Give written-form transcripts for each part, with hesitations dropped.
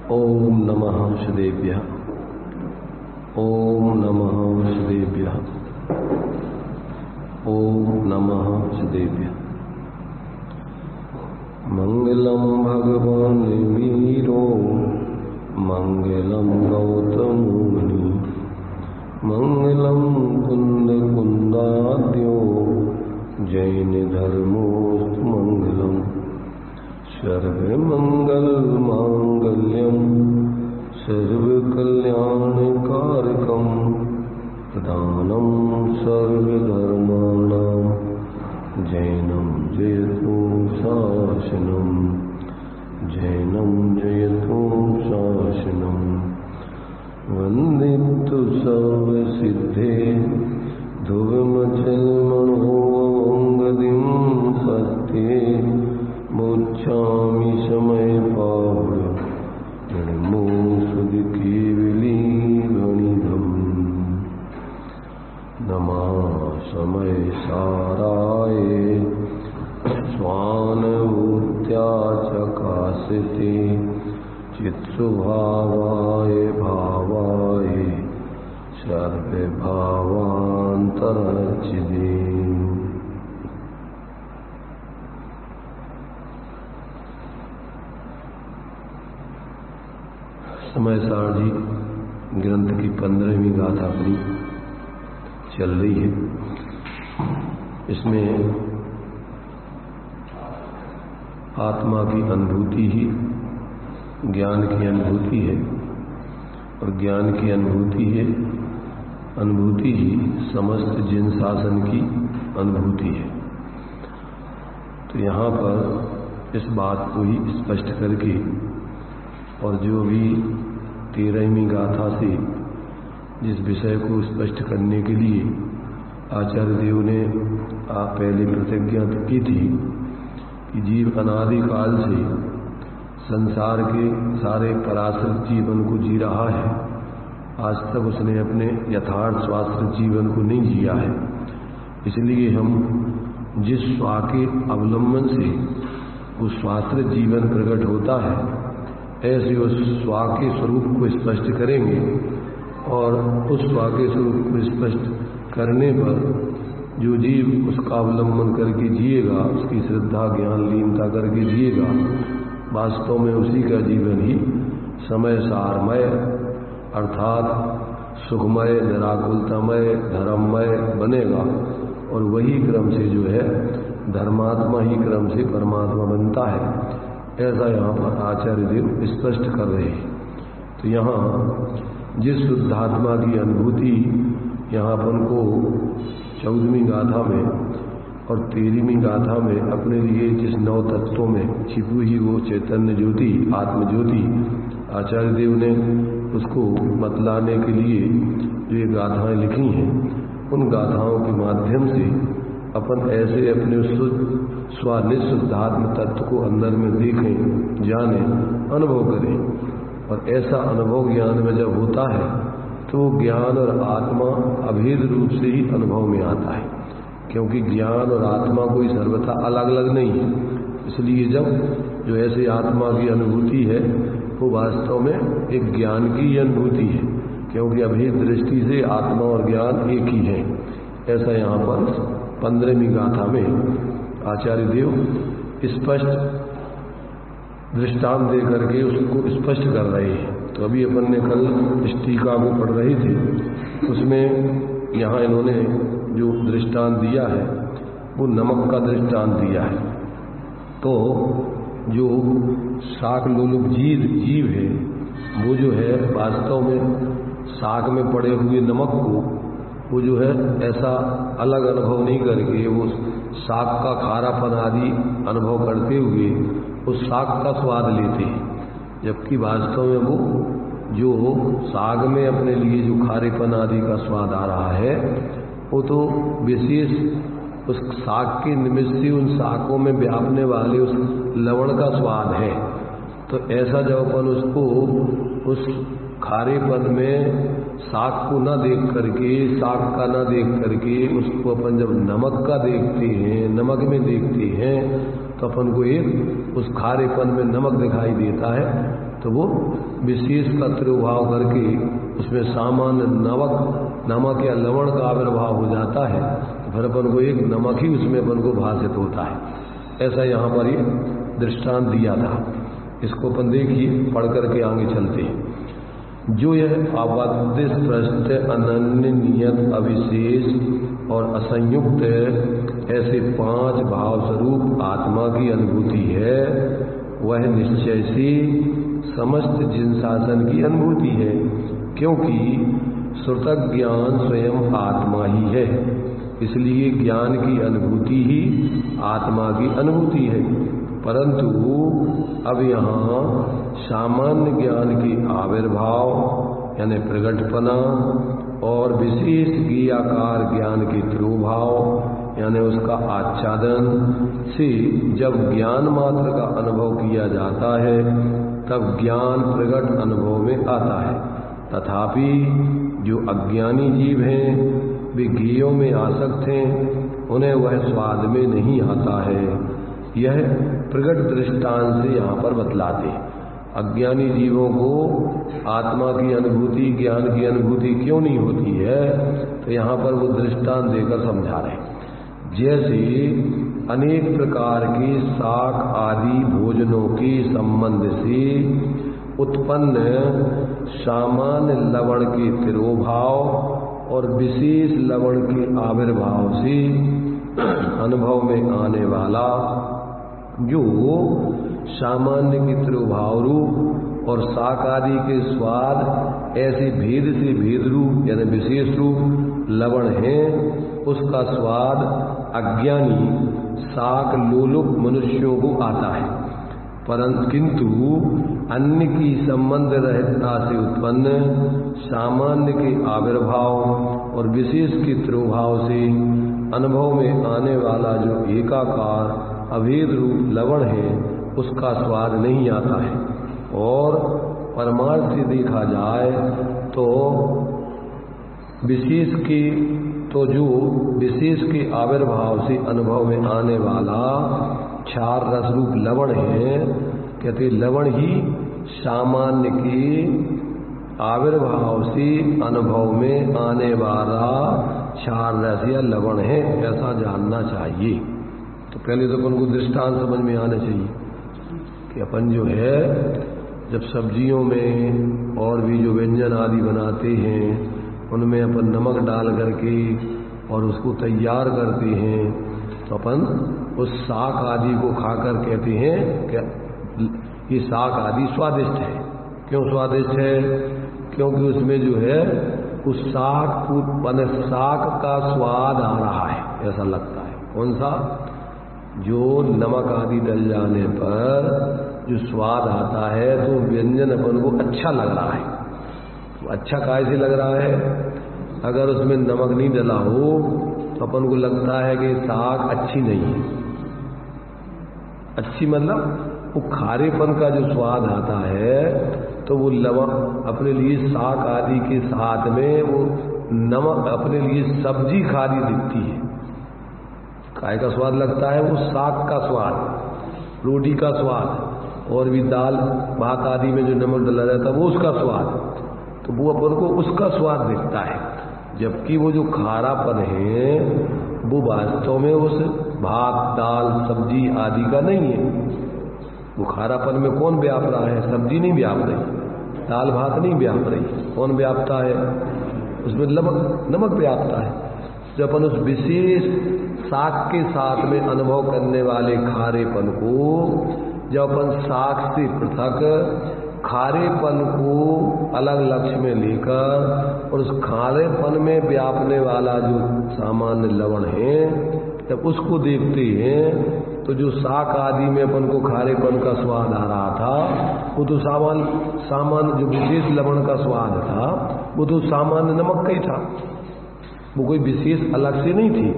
ओम नमः श्रीदेव्यः। ओम नमः श्रीदेव्यः। ओम नमः श्रीदेव्यः। मंगलम भगवान वीरो मंगलम गौतम मुनि मंगलम कुंद कुंदाद्यो जैन धर्मोस्तु मंगलम सर्वमंगल मांगल्यम सर्वकल्याणकारकम प्रधानम सर्वधर्माणां जैनम जयतु शासनम जैनम जयतु शासनम वंदितु सर्वसिद्धे ध्रुवमचलमनोऽङ्गदिं सत्ये मोक्षामि समय पावृ गणमो सुदकेवलीगणिधम् नमः समय साराय स्वानुभूत्या चकाशिते चित्स्वभावाय भावाय सर्वभावान्तरचिदे। समय सारणी ग्रंथ की 15वीं गाथा अपनी चल रही है। इसमें आत्मा की अनुभूति ही ज्ञान की अनुभूति है और ज्ञान की अनुभूति ही समस्त जिन शासन की अनुभूति है। तो यहाँ पर इस बात को ही स्पष्ट करके और जो भी 13वीं गाथा से जिस विषय को स्पष्ट करने के लिए आचार्य देव ने पहले प्रतिज्ञा की थी कि जीव अनादि काल से संसार के सारे पराश्रित जीवन को जी रहा है, आज तक उसने अपने यथार्थ स्वाश्रित जीवन को नहीं जिया है। इसलिए हम जिस स्वा के अवलंबन से उस स्वाश्रित जीवन प्रकट होता है, ऐसे उस स्वा के स्वरूप को स्पष्ट करेंगे और उस स्वा के स्वरूप को स्पष्ट करने पर जो जीव उसका अवलंबन करके जिएगा, उसकी श्रद्धा ज्ञान लीनता करके जिएगा, वास्तव में उसी का जीवन ही समय सारमय अर्थात सुखमय निराकुलतामय धर्ममय बनेगा और वही क्रम से जो है धर्मात्मा ही क्रम से परमात्मा बनता है। ऐसा यहाँ पर आचार्य देव स्पष्ट कर रहे हैं। तो यहाँ जिस शुद्धात्मा की अनुभूति यहाँ अपन को 14वीं गाथा में और 13वीं गाथा में अपने लिए जिस 9 तत्वों में छिपी हुई वो चैतन्य ज्योति आत्मज्योति आचार्य देव ने उसको बतलाने के लिए जो ये गाथाएं लिखी हैं, उन गाथाओं के माध्यम से अपन ऐसे अपने स्वनिशुद्धात्म तत्व को अंदर में देखें, जानें, अनुभव करें। और ऐसा अनुभव ज्ञान में जब होता है तो ज्ञान और आत्मा अभेद रूप से ही अनुभव में आता है, क्योंकि ज्ञान और आत्मा कोई सर्वथा अलग अलग नहीं है। इसलिए जब जो ऐसे आत्मा की अनुभूति है वो वास्तव में एक ज्ञान की अनुभूति है, क्योंकि अभेद दृष्टि से आत्मा और ज्ञान एक ही है। ऐसा यहाँ पर 15वीं गाथा में आचार्य देव स्पष्ट दृष्टांत दे करके उसको स्पष्ट कर रहे हैं। तो अभी अपन ने कल टीका को पढ़ रहे थे, उसमें यहाँ इन्होंने जो दृष्टांत दिया है वो नमक का दृष्टांत दिया है। तो जो शाक लोलुप जीव है वो जो है वास्तव में शाक में पड़े हुए नमक को वो जो है ऐसा अलग अनुभव नहीं करके वो शाक का खारापन आदि अनुभव करते हुए उस शाक का स्वाद लेते हैं, जबकि वास्तव में वो जो साग में अपने लिए जो खारेपन आदि का स्वाद आ रहा है वो तो विशेष उस साग के निमित्त से उन शाकों में व्यापने वाले उस लवण का स्वाद है। तो ऐसा जब अपन उसको उस खारेपन में साग को न देख करके, साग का न देख करके उसको अपन जब नमक का देखते हैं, नमक में देखते हैं, तो अपन को एक उस खारेपन में नमक दिखाई देता है तो वो विशेष का तिरुभाव करके उसमें सामान्य नमक या लवण का आविर्भाव हो जाता है, तो फिर अपन को एक नमक ही उसमें अपन को भाषित होता है। ऐसा यहाँ पर ये दृष्टांत दिया था। इसको अपन देखिए, पढ़ करके आगे चलते हैं। जो यह अबाध्य स्पष्ट अनन्य नियत अविशेष और असंयुक्त ऐसे 5 भाव स्वरूप आत्मा की अनुभूति है, वह निश्चय से समस्त जिनशासन की अनुभूति है, क्योंकि श्रुतक ज्ञान स्वयं आत्मा ही है, इसलिए ज्ञान की अनुभूति ही आत्मा की अनुभूति है। परंतु अब यहाँ सामान्य ज्ञान की आविर्भाव यानी प्रगटपना और विशेष क्रियाकार ज्ञान के तिरोभाव यानी उसका आच्छादन से जब ज्ञान मात्र का अनुभव किया जाता है, तब ज्ञान प्रगट अनुभव में आता है। तथापि जो अज्ञानी जीव हैं वे ज्ञेयों में आसक्त हैं, उन्हें वह स्वाद में नहीं आता है। यह प्रगट दृष्टांत से यहाँ पर बतलाते हैं। अज्ञानी जीवों को आत्मा की अनुभूति, ज्ञान की अनुभूति क्यों नहीं होती है, तो यहाँ पर वो दृष्टांत देकर समझा रहे हैं। जैसे अनेक प्रकार के शाक आदि भोजनों के संबंध से उत्पन्न सामान्य लवण के तिरोभाव और विशेष लवण के आविर्भाव से अनुभव में आने वाला जो सामान्य के तिरोभाव रूप और शाक आदि के स्वाद ऐसे भेद से भेद रूप यानी विशेष रूप लवण है, उसका स्वाद अज्ञानी शाक लोलुप मनुष्यों को आता है। परंतु किंतु अन्य की संबंध रहता से उत्पन्न सामान्य के आविर्भाव और विशेष के तिरोभाव से अनुभव में आने वाला जो एकाकार अभेद रूप लवण है, उसका स्वाद नहीं आता है। और परमार्थ से देखा जाए तो जो विशेष के आविर्भाव से अनुभव में आने वाला क्षार रस रूप लवण है, कहते लवण ही सामान्य के आविर्भाव से अनुभव में आने वाला क्षार रस या लवण है, ऐसा जानना चाहिए। तो पहले तो अपन को दृष्टांत समझ में आना चाहिए कि अपन जो है जब सब्जियों में और भी जो व्यंजन आदि बनाते हैं, उनमें अपन नमक डाल करके और उसको तैयार करते हैं, तो अपन उस शाक आदि को खाकर कहते हैं कि ये शाक आदि स्वादिष्ट है। क्यों स्वादिष्ट है? क्योंकि उसमें जो है उस शाक का स्वाद आ रहा है, ऐसा लगता है। कौन सा? जो नमक आदि डल जाने पर जो स्वाद आता है, तो व्यंजन अपन को अच्छा लग रहा है। तो अच्छा कैसे लग रहा है? अगर उसमें नमक नहीं डला हो तो अपन को लगता है कि शाक अच्छी नहीं है। अच्छी मतलब वो खारेपन का जो स्वाद आता है, तो वो लवण अपने लिए शाक आदि के साथ में वो नमक अपने लिए सब्जी खारी दिखती है। काय का स्वाद लगता है? वो शाक का स्वाद, रोटी का स्वाद, और भी दाल भात आदि में जो नमक डला रहता है वो उसका स्वाद, तो वो अपन को उसका स्वाद दिखता है। जबकि वो जो खारापन है वो वास्तव में उस भात दाल सब्जी आदि का नहीं है। वो खारापन में कौन व्याप रहा है? सब्जी नहीं व्याप रही, दाल भात नहीं व्याप रही। कौन व्यापता है? उसमें नमक व्यापता है। जब अपन उस विशेष शाक के साथ में अनुभव करने वाले खारेपन को, जब अपन शाक से पृथक खारेपन को अलग लक्ष्य में लेकर और उस खारेपन में व्यापने वाला जो सामान्य लवण है, जब उसको देखते हैं, तो जो शाक आदि में अपन को खारेपन का स्वाद आ रहा था, वो तो सामान्य जो विशेष लवण का स्वाद था, वो तो सामान्य नमक का ही था। वो कोई विशेष अलग से नहीं थी।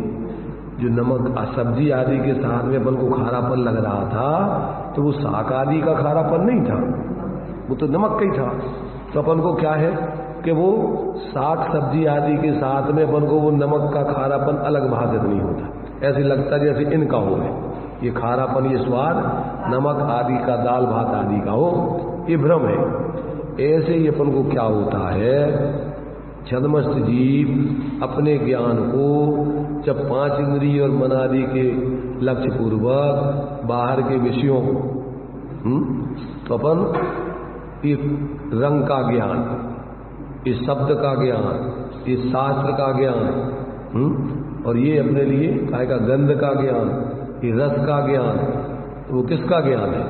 जो नमक सब्जी आदि के साथ में अपन को खारापन लग रहा था, तो वो शाक आदि का खारापन नहीं था, वो तो नमक का ही था। तो अपन को क्या है कि वो शाक सब्जी आदि के साथ में अपन को वो नमक का खारापन अलग भाषित नहीं होता। ऐसे लगता जैसे इनका हो गए, ये खारापन, ये स्वाद नमक आदि का, दाल भात आदि का हो, ये भ्रम है। ऐसे ही अपन को क्या होता है, छद्मस्त जीव अपने ज्ञान को जब 5 इंद्रिय और मन आदि के लक्ष्य पूर्वक बाहर के विषयों को तो अपन ये रंग का ज्ञान, इस शब्द का ज्ञान, इस शास्त्र का ज्ञान, और ये अपने लिए काय का गंध का ज्ञान, ये रस का ज्ञान, तो वो किसका ज्ञान है?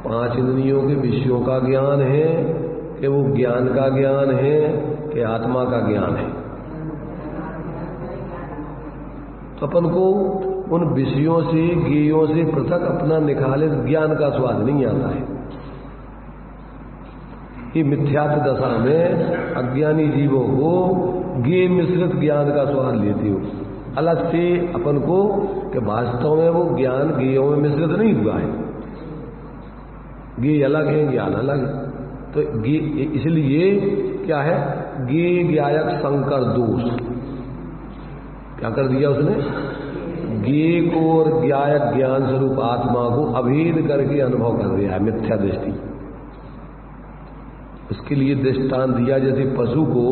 5 इंद्रियों के विषयों का ज्ञान है कि वो ज्ञान का ज्ञान है कि आत्मा का ज्ञान है? तो अपन को उन विषयों से, ज्ञेयों से पृथक अपना निखालित ज्ञान का स्वाद नहीं आता है। ये मिथ्यात्व दशा में अज्ञानी जीवों को ज्ञेय मिश्रित ज्ञान का स्वाद लेती हो, अलग से अपन को कि वास्तव में वो ज्ञान ज्ञेयों में मिश्रित नहीं हुआ है। ज्ञेय अलग है, ज्ञान अलग है। तो इसलिए क्या है, ज्ञेय ज्ञायक संकर दोष क्या कर दिया उसने? ज्ञेय को और ज्ञायक ज्ञान स्वरूप आत्मा को अभेद करके अनुभव कर दिया है, मिथ्या दृष्टि। उसके लिए दृष्टांत दिया, जैसे पशु को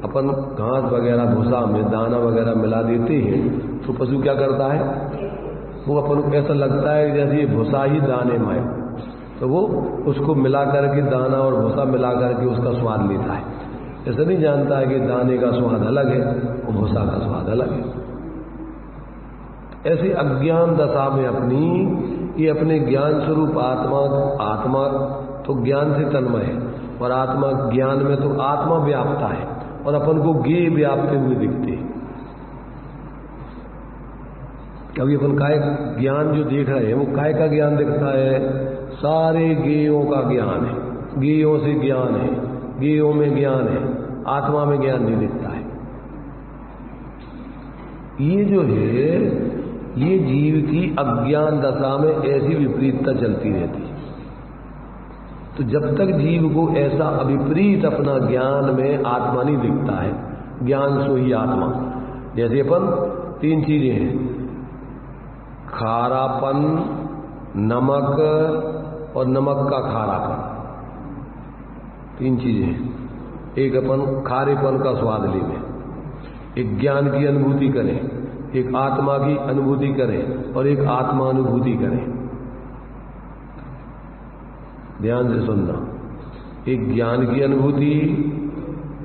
अपन घास वगैरह भूसा में दाना वगैरह मिला देते हैं तो पशु क्या करता है, वो अपन को ऐसा लगता है जैसे ये भूसा ही दाने में है, तो वो उसको मिला करके दाना और भूसा मिला करके उसका स्वाद लेता है। ऐसा नहीं जानता है कि दाने का स्वाद अलग है और भूसा का स्वाद अलग है। ऐसे अज्ञान दशा में अपनी ये अपने ज्ञान स्वरूप आत्मा तो ज्ञान से तन्मय है और आत्मा ज्ञान में तो आत्मा व्याप्ता है और अपन को ज्ञेय व्यापते हुए दिखते हैं। क्योंकि अपन काय ज्ञान जो देख रहे हैं वो काय का ज्ञान दिखता है, सारे ज्ञेयों का ज्ञान है, ज्ञेयों से ज्ञान है, ज्ञेयों में ज्ञान है, आत्मा में ज्ञान नहीं दिखता है। ये जो है ये जीव की अज्ञान दशा में ऐसी विपरीतता चलती रहती है। तो जब तक जीव को ऐसा अविपरीत अपना ज्ञान में आत्मा नहीं दिखता है, ज्ञान सो ही आत्मा, जैसे अपन 3 चीजें हैं, खारापन, नमक और नमक का खारापन, 3 चीजें हैं। एक अपन खारेपन का स्वाद लेंगे, एक ज्ञान की अनुभूति करें, एक आत्मा की अनुभूति करें और एक आत्मा अनुभूति करें। ध्यान से सुनना, एक ज्ञान की अनुभूति,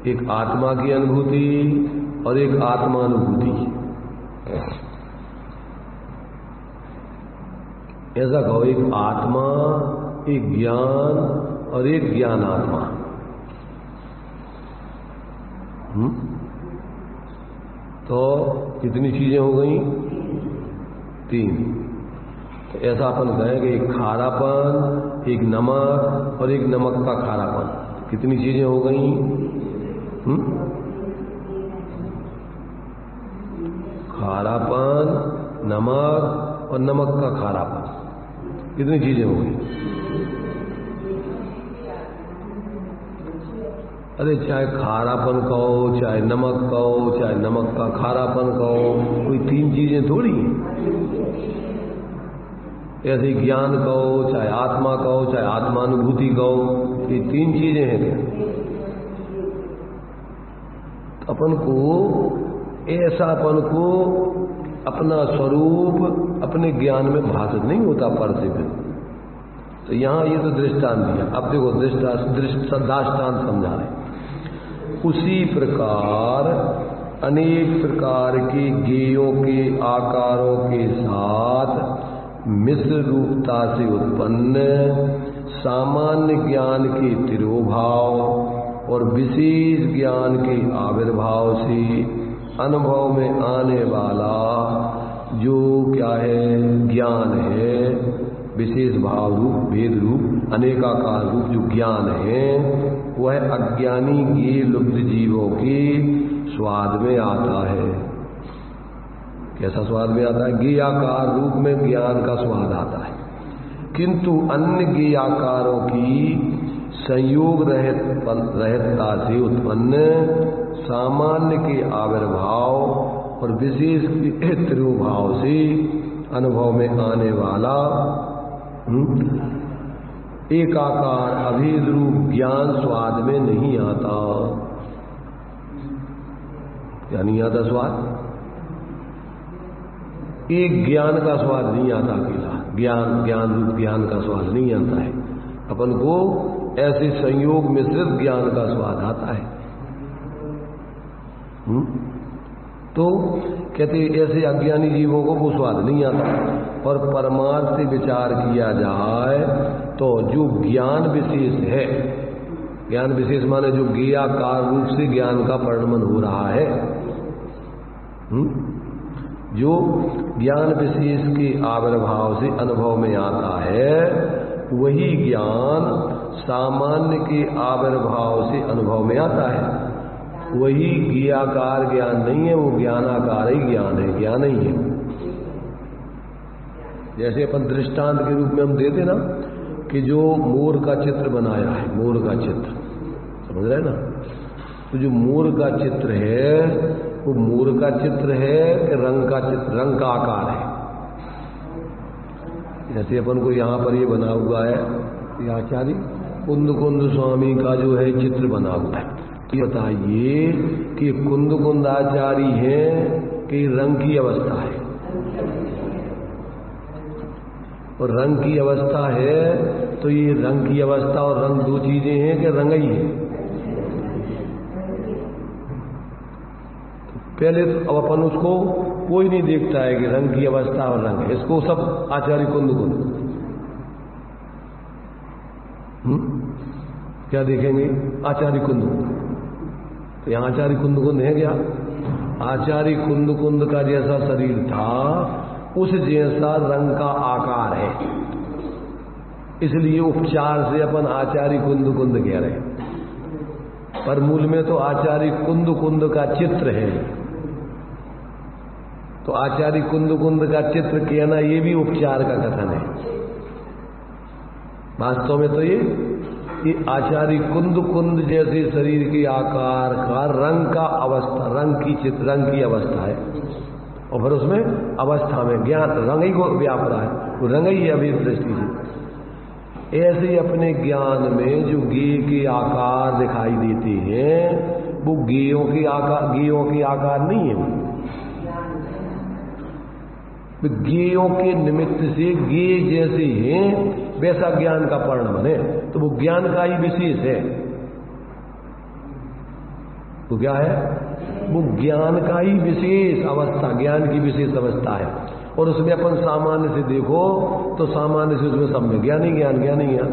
एक आत्मा की अनुभूति और एक आत्मा अनुभूति। ऐसा कहो, एक आत्मा, एक ज्ञान और एक ज्ञान आत्मा। तो कितनी चीजें हो गई? 3। तो ऐसा अपन कहें कि एक खारापन, एक नमक और एक नमक का खारापन, कितनी चीजें हो गई? खारापन, नमक और नमक का खारापन, कितनी चीजें हो गई? अरे चाहे खारापन कहो, चाहे नमक कहो, चाहे नमक का खारापन कहो, कोई 3 चीजें थोड़ी हैं। ऐसे ज्ञान कहो, चाहे आत्मा कहो, चाहे आत्मानुभूति कहो, ये 3 चीजें हैं क्या? तो अपन को ऐसा, अपन को अपना स्वरूप अपने ज्ञान में भाषित नहीं होता पर से फिर। तो यहां ये तो दृष्टांत दिया, अब देखो दृष्टांत समझा रहे। उसी प्रकार अनेक प्रकार के ज्ञेयों के आकारों के साथ मिश्र रूपता से उत्पन्न सामान्य ज्ञान के तिरोभाव और विशेष ज्ञान के आविर्भाव से अनुभव में आने वाला जो क्या है, ज्ञान है, विशेष भाव रूप, भेद रूप, अनेकाकार रूप जो ज्ञान है, वह अज्ञानी ज्ञेय लुप्त जीवों के स्वाद में आता है। कैसा स्वाद में आता है? ज्ञेयाकार रूप में ज्ञान का स्वाद आता है, किंतु अन्य ज्ञेयाकारों की संयोग रहता से उत्पन्न सामान्य के आविर्भाव और विशेष के तिरोभाव से अनुभव में आने वाला एकाकार अभेद रूप ज्ञान स्वाद में नहीं आता। क्या नहीं आता स्वाद? एक ज्ञान का स्वाद नहीं आता अकेला, ज्ञान रूप ज्ञान का स्वाद नहीं आता है। अपन को ऐसे संयोग मिश्रित ज्ञान का स्वाद आता है। तो कहते ऐसे अज्ञानी जीवों को वो स्वाद नहीं आता। और परमार्थ से विचार किया जाए तो जो ज्ञान विशेष है, ज्ञान विशेष माने जो ज्ञेयाकार रूप से ज्ञान का परिणमन हो रहा है, जो ज्ञान विशेष के आविर्भाव से अनुभव में आता है, वही ज्ञान सामान्य के आविर्भाव से अनुभव में आता है। वही ज्ञेयाकार ज्ञान नहीं है, वो ज्ञानाकार ही ज्ञान है, ज्ञान ही है। जैसे अपन दृष्टांत के रूप में हम देते ना कि जो मोर का चित्र बनाया है, मोर का चित्र समझ रहे ना, तो जो मोर का चित्र है वो मोर का चित्र है कि रंग का चित्र, रंग का आकार है। जैसे अपन को यहाँ पर ये बना हुआ है, ये आचार्य कुंद कुंद स्वामी का जो है चित्र बना हुआ है। ये बताइए कि कुंद कुंद आचार्य है कि रंग की अवस्था है? और रंग की अवस्था है तो ये रंग की अवस्था और रंग दो चीजें हैं कि रंग ही है? पहले तो अब अपन उसको कोई नहीं देखता है कि रंग की अवस्था और रंग है, इसको सब आचार्य कुंद कुंद क्या देखेंगे? आचार्य कुंद। तो यहाँ आचार्य कुंद कुंद है क्या? आचार्य कुंद कुंद का जैसा शरीर था उस जैसा रंग का आकार है, इसलिए उपचार से अपन आचार्य कुंद कुंद कह रहे हैं, पर मूल में तो आचार्य कुंद कुंद का चित्र है। तो आचार्य कुंद कुंद का चित्र कहना ये भी उपचार का कथन है। वास्तव में तो ये आचार्य कुंद कुंद जैसे शरीर के आकार का रंग का अवस्था, रंग की अवस्था है, और फिर उसमें अवस्था में ज्ञान रंग ही को व्याप रहा है, वो रंग ही अभी दृष्टि से। ऐसे ही अपने ज्ञान में जो गेय के आकार दिखाई देते हैं वो गेयों के आकार नहीं है। गेयों के निमित्त से गेय जैसे हैं वैसा ज्ञान का परिणाम है, तो वो ज्ञान का ही विशेष है। वो क्या है? वो ज्ञान का ही विशेष अवस्था, ज्ञान की विशेष अवस्था है। और उसमें अपन सामान्य से देखो तो सामान्य से उसमें सब में ज्ञान ही ज्ञान।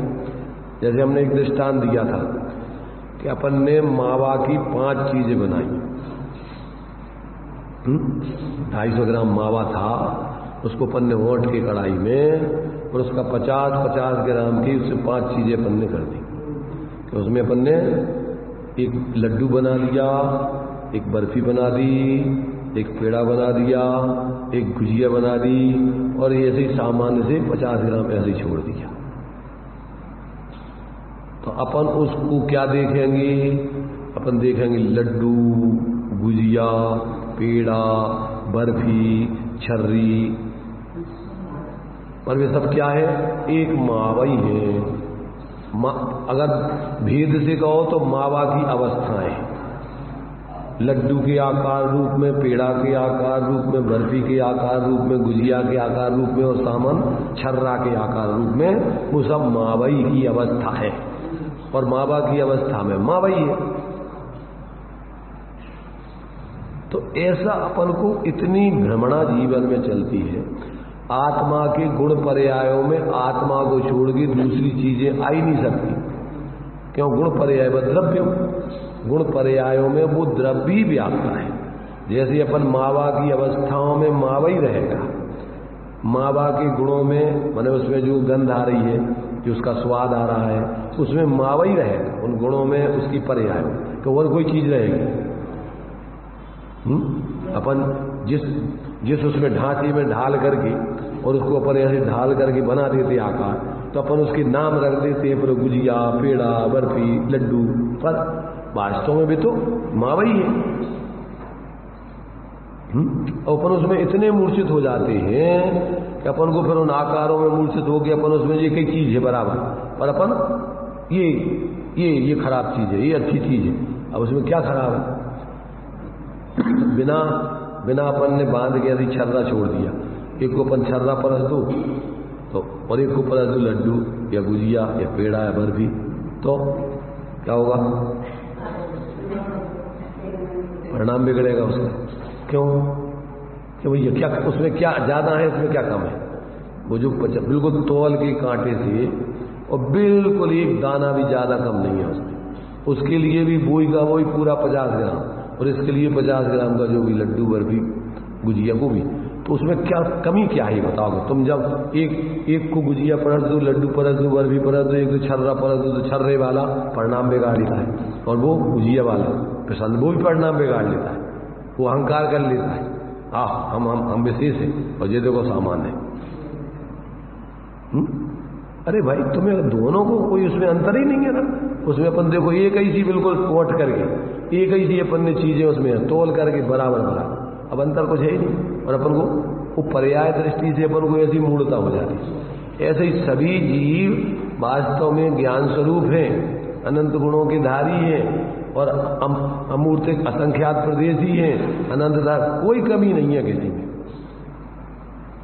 जैसे हमने एक दृष्टांत दिया था कि अपन ने मावा की 5 चीजें बनाई। 250 ग्राम मावा था, उसको अपन ने ओट के कढ़ाई में, और उसका 50 ग्राम की उससे 5 चीजें अपन ने कर दी। कि उसमें अपन ने एक लड्डू बना लिया, एक बर्फी बना दी, एक पेड़ा बना दिया, एक गुजिया बना दी, और ऐसे ही सामान्य से 50 ग्राम ऐसे ही छोड़ दिया। तो अपन उसको क्या देखेंगे? अपन देखेंगे लड्डू, गुजिया, पेड़ा, बर्फी, छर्री, और वे सब क्या है? एक मावा ही है। अगर भेद से कहो तो मावा की अवस्थाएं, लड्डू के आकार रूप में, पेड़ा के आकार रूप में, बर्फी के आकार रूप में, गुजिया के आकार रूप में, और सामान छर्रा के आकार रूप में, वो सब मावई की अवस्था है। और मावा की अवस्था में मावई है। तो ऐसा अपन को इतनी भ्रमणा जीवन में चलती है। आत्मा के गुण पर्यायों में आत्मा को छोड़ के दूसरी चीजें आ ही नहीं सकती। क्यों? गुण पर्याय व द्रव्य, गुण पर्यायों में वो द्रव्य ही व्याप्त है। जैसे अपन मावा की अवस्थाओं में मावा ही रहेगा, मावा के गुणों में माने उसमें जो गंध आ रही है, जो उसका स्वाद आ रहा है, उसमें मावा ही रहेगा। उन गुणों में उसकी पर्यायों तो और कोई चीज रहेगी? अपन जिस उसमें ढांचे में ढाल करके और उसको अपन ऐसे ढाल करके बना देते आकार, तो अपन उसके नाम रख देते हैं, पर गुजिया, पेड़ा, बर्फी, लड्डू, पर वास्तव में भी तो मावा ही है। और अपन उसमें इतने मूर्छित हो जाते हैं कि अपन को फिर उन आकारों में मूर्छित हो गए, अपन उसमें ये कई चीज है बराबर, पर अपन ये खराब चीज है, ये अच्छी चीज है। अब उसमें क्या खराब है? बिना अपन ने बांध के यदि छर्रा छोड़ दिया, एक को अपन छर्रा परस दो तो, और एक को परस दो लड्डू या गुजिया या पेड़ा या बर्फी, तो क्या होगा? परिणाम बिगड़ेगा उसका। क्यों? कि भैया क्या उसमें क्या ज्यादा है, उसमें क्या कम है? वो जो बिल्कुल तौल के कांटे से और बिल्कुल एक दाना भी ज्यादा कम नहीं है उसमें, उसके लिए भी वही का वही पूरा 50 ग्राम, और इसके लिए 50 ग्राम का जो भी लड्डू बर्फी गुजिया को भी, तो उसमें क्या कमी क्या है बताओगे तुम? जब एक को गुजिया परस दो, लड्डू परस दो, बर्फी परस दो, एक को छर्रा परस दो, तो छर्रे वाला परिणाम बिगाड़ लेता है, और वो गुजिया वाला पसंद वो भी परिणाम बिगाड़ लेता है, वो अहंकार कर लेता है, हम विशेष है और ये देखो सामान्य है। अरे भाई तुम्हें दोनों को कोई उसमें अंतर ही नहीं है ना। उसमें अपन देखो एक ही सी बिल्कुल कोट करके, एक ही सी अपन ने चीजें उसमें तोल करके बराबर, अब अंतर कुछ है ही नहीं, और अपन को वो पर्याय दृष्टि से अपन को ऐसी मूढ़ता हो जाती है। ऐसे ही सभी जीव वास्तव में ज्ञान स्वरूप हैं, अनंत गुणों के धारी हैं, और अमूर्तिक असंख्यात प्रदेशी हैं, अनंतता, कोई कमी नहीं है किसी में।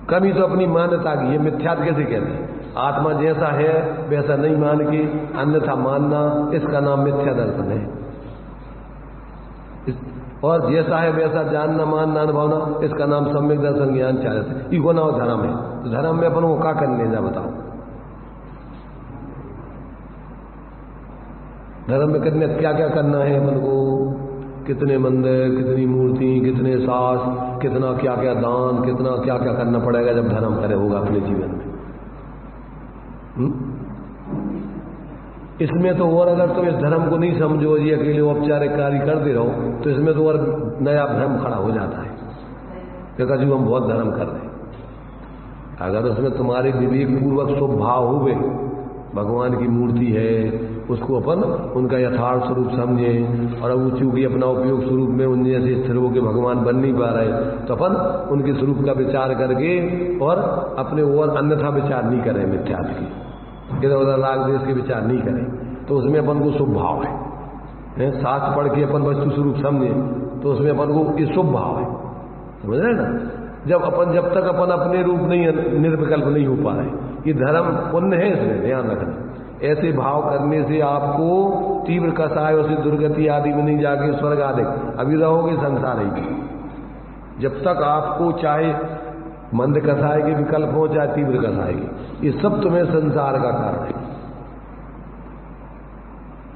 कमी तो अपनी मान्यता की है, मिथ्यात कैसे कहते हैं? आत्मा जैसा है वैसा नहीं मान के अन्यथा मानना, इसका नाम मिथ्या दर्शन है। और जैसा है वैसा जानना, मानना, अनुभवना, इसका नाम सम्यक दर्शन ज्ञान चारित्र। इको नाम धर्म है। तो धर्म में अपन को क्या करने जा बताओ? धर्म में कितने क्या क्या करना है अपन को? कितने मंदिर, कितनी मूर्ति, कितने सास, कितना क्या क्या दान, कितना क्या क्या करना पड़ेगा जब धर्म करे होगा अपने जीवन में। इसमें तो और अगर तुम इस धर्म को नहीं समझो, ये अकेले औपचारिक कार्य करते रहो, तो इसमें तो और नया भ्रम खड़ा हो जाता है कि कभी हम बहुत धर्म कर रहे हैं। अगर उसमें तुम्हारे विवेक पूर्वक शुभ भाव हुए, भगवान की मूर्ति है, उसको अपन उनका यथार्थ स्वरूप समझें, और अब चूंकि अपना उपयोग स्वरूप में उन जैसे स्थिर होकर भगवान बन नहीं पा रहे, तो अपन उनके स्वरूप का विचार करके और अपने और अन्यथा विचार नहीं करें, मिथ्यात की इधर उधर राग देश के विचार नहीं करें, तो उसमें अपन को शुभ भाव है। शास्त्र पढ़ के अपन वस्तु स्वरूप समझें तो उसमें अपन को ये शुभ भाव है, समझ रहे ना? जब तक अपन अपने रूप नहीं, निर्विकल्प नहीं हो पा रहे, ये धर्म पुण्य है, इसमें ध्यान रखना। ऐसे भाव करने से आपको तीव्र कसायों से दुर्गति आदि में नहीं जाके स्वर्ग आदि अभी रहोगे संसार ही। जब तक आपको चाहे मंद कसाय के विकल्प हो चाहे तीव्र कसाय के, ये सब तुम्हें संसार का कारण है।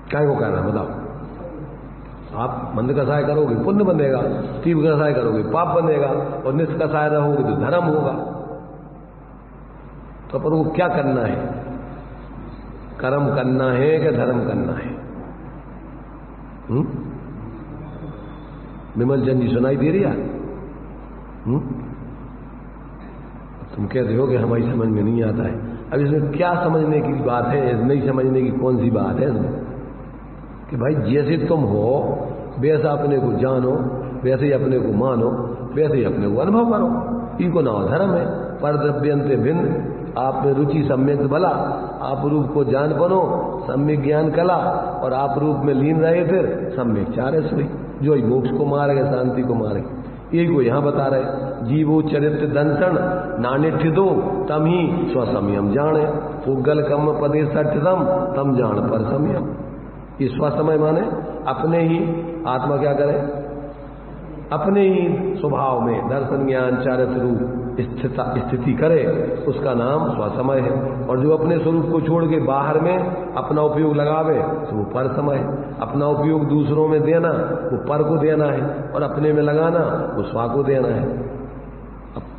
क्या को कारण है बताओ? आप मंद कसाय करोगे पुण्य बनेगा, तीव्र कसाय करोगे पाप बनेगा, और निष्कसाय रहोगे तो धर्म होगा। तो अपन को क्या करना है? कर्म करना है कि धर्म करना है? विमल चंद जी सुनाई दे रही है? तुम कहते हो कि हमारी समझ में नहीं आता है। अब इसमें क्या समझने की बात है? नहीं समझने की कौन सी बात है इसमें? कि भाई जैसे तुम हो वैसा अपने को जानो, वैसे ही अपने को मानो, वैसे ही अपने को अनुभव करो। इको नाम धर्म है। पर द्रव्यंते भिन्न, आप में रुचि सम्यक भला, आप रूप को जान बनो, सम्यक ज्ञान कला, और आप रूप में लीन रहे फिर सम्यक चारस्वी, जो ही मोक्ष को मारेगा, शांति को मारेगा। यही को यहां बता रहे। जीवो चरित्र दंसन नानिठ्य दो तम ही स्वसमयम जाने, उगल कम पदे सठतम तम जान पर समयम। ये स्वसमय माने अपने ही आत्मा क्या करे, अपने ही स्वभाव में दर्शन ज्ञान चारित्र रूप स्थिति करे, उसका नाम स्वसमय है। और जो अपने स्वरूप को छोड़ के बाहर में अपना उपयोग लगावे तो वो पर समय है। अपना उपयोग दूसरों में देना वो पर को देना है, और अपने में लगाना वो स्वा को देना है।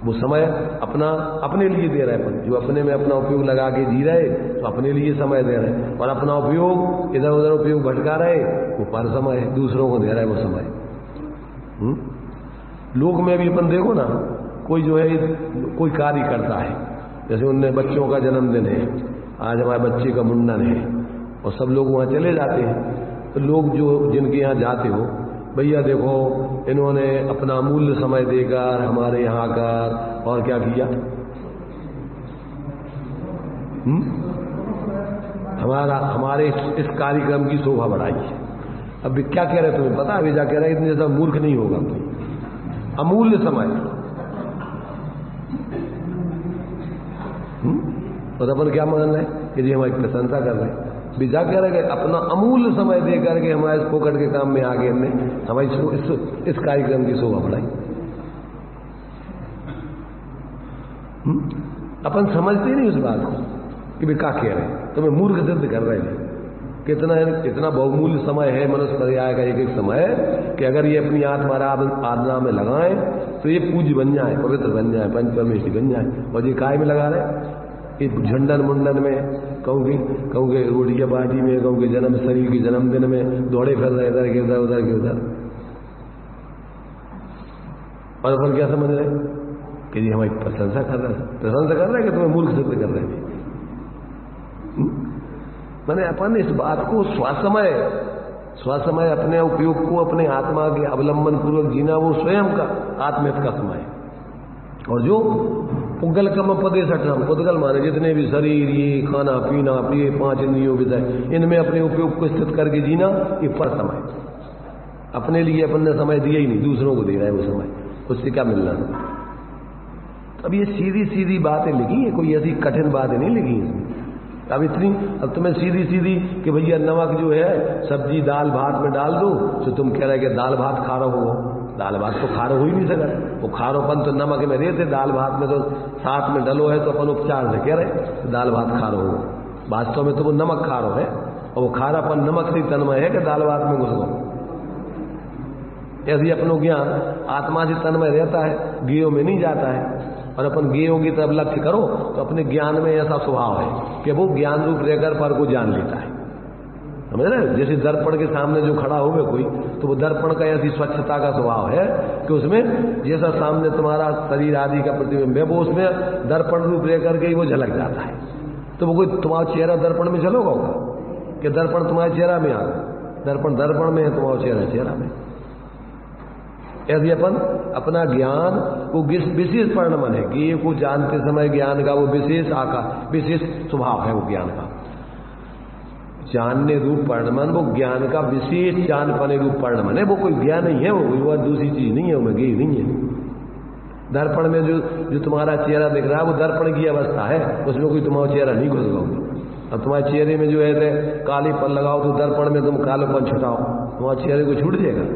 वो समय अपना अपने लिए दे रहे हैं। जो अपने में अपना उपयोग लगा के जी रहे तो अपने लिए समय दे रहे हैं, और अपना उपयोग इधर उधर उपयोग भटका रहे वो पर समय है, दूसरों को दे रहा है वो समय। लोग में भी अपन देखो ना, कोई जो है कोई कार्य करता है, जैसे उनने बच्चों का जन्मदिन है, आज हमारे बच्चे का मुंडन है, और सब लोग वहां चले जाते हैं। तो लोग जो जिनके यहाँ जाते हो भैया देखो इन्होंने अपना अमूल्य समय देकर हमारे यहाँ आकर और क्या किया, हमारे इस कार्यक्रम की शोभा बढ़ाई है। अब क्या कह रहे तुम्हें पता, अभी जा कह रहे इतने ज्यादा मूर्ख नहीं होगा कोई। अमूल्य समय और अपन क्या मान रहे कि जी हमारी प्रशंसा कर रहे हैं। विजा कह रहे अपना अमूल्य समय दे करके हमारे फोकट के काम में आगे हमने हमारी इस कार्यक्रम की शोभा बढ़ाई। अपन समझते नहीं उस बात को कि वे क्या कह रहे हैं, तुम्हें मूर्ख सिद्ध कर रहे हैं। कितना बहुमूल्य समय है मनुष्य पर्याय का एक समय कि अगर ये अपनी आत्माराधना में लगाएं तो ये पूज्य बन जाए, पवित्र बन जाए, पंच परमेश्वरी बन जाए। और ये काय में लगा रहे, इस झंडन मुंडन में, कहूँगे रोटिया बाजी में, कहूँगे जन्म शरीर के जन्मदिन में दौड़े फिर रहे इधर के उधर, उधर के उधर। और अपन क्या समझ रहे कि जी हमारी प्रशंसा कर रहे हैं कि तुम्हें मूर्ख सिद्ध कर रहे हैं। मैंने अपन इस बात को स्वसमय अपने उपयोग को अपने आत्मा के अवलंबन पूर्वक जीना, वो स्वयं का आत्महित का समय। और जो पुद्गल कम पदेश हटना, पुद्गल माने जितने भी शरीर, ये खाना पीना, ये 5 इंद्रियों विषय, इनमें अपने उपयोग को स्थित करके जीना, ये पर समय। अपने लिए अपन ने समय दिया ही नहीं, दूसरों को दे रहा है वो समय, उससे क्या मिलना। अब ये सीधी सीधी बातें लिखी है, कोई ऐसी कठिन बातें नहीं लिखी इसमें। अब तुम्हें सीधी कि भैया नमक जो है सब्जी दाल भात में डाल दो तो तुम कह रहे कि दाल भात खा रहे हो। दाल भात तो खारो हो ही नहीं सका, वो खारोपन तो नमक में रहते, दाल भात में तो साथ में डलो है, तो अपन उपचार से कह रहे दाल भात खा रहे हो। वास्तव में तो वो नमक खा रहे है, और वो खारापन नमक से तन्मय है कि दाल भात में घुस गो। ऐसी अपनों ज्ञान आत्मा से तन्मय रहता है, गेयों में नहीं जाता है। और अपन गेयों की तरफ लक्ष्य करो तो अपने ज्ञान में ऐसा स्वभाव है कि वो ज्ञान रूप रहकर पर को जान लेता है। समझ रहे, जैसे दर्पण के सामने जो खड़ा होगा कोई, तो वो दर्पण का ऐसी स्वच्छता का स्वभाव है कि उसमें जैसा सामने तुम्हारा शरीर आदि का प्रतिबिंब है, वो उसमें दर्पण रूप रह करके ही वो झलक जाता है। तो वो कोई तुम्हारा चेहरा दर्पण में झलोगा होगा कि दर्पण तुम्हारे चेहरा में आ गया, दर्पण में है, तुम्हारा चेहरा में। यदि अपन अपना ज्ञान वो विशेष परिणमन है कि को जानते समय ज्ञान का वो विशेष आकार, विशेष स्वभाव है वो ज्ञान का जानने रूप परिणमन, वो ज्ञान का विशेष जानपने रूप परिणमन है। वो कोई ज्ञान नहीं है, वो दूसरी चीज नहीं है, वो ज्ञान नहीं है। दर्पण में जो तुम्हारा चेहरा दिख रहा है वो दर्पण की अवस्था है, उसमें कोई तुम्हारा चेहरा नहीं घुस गया। अब तुम्हारे चेहरे में जो है कालेपन लगाओ तो दर्पण में तुम कालोपन छुटाओ, तुम्हारे चेहरे को छूट जाएगा।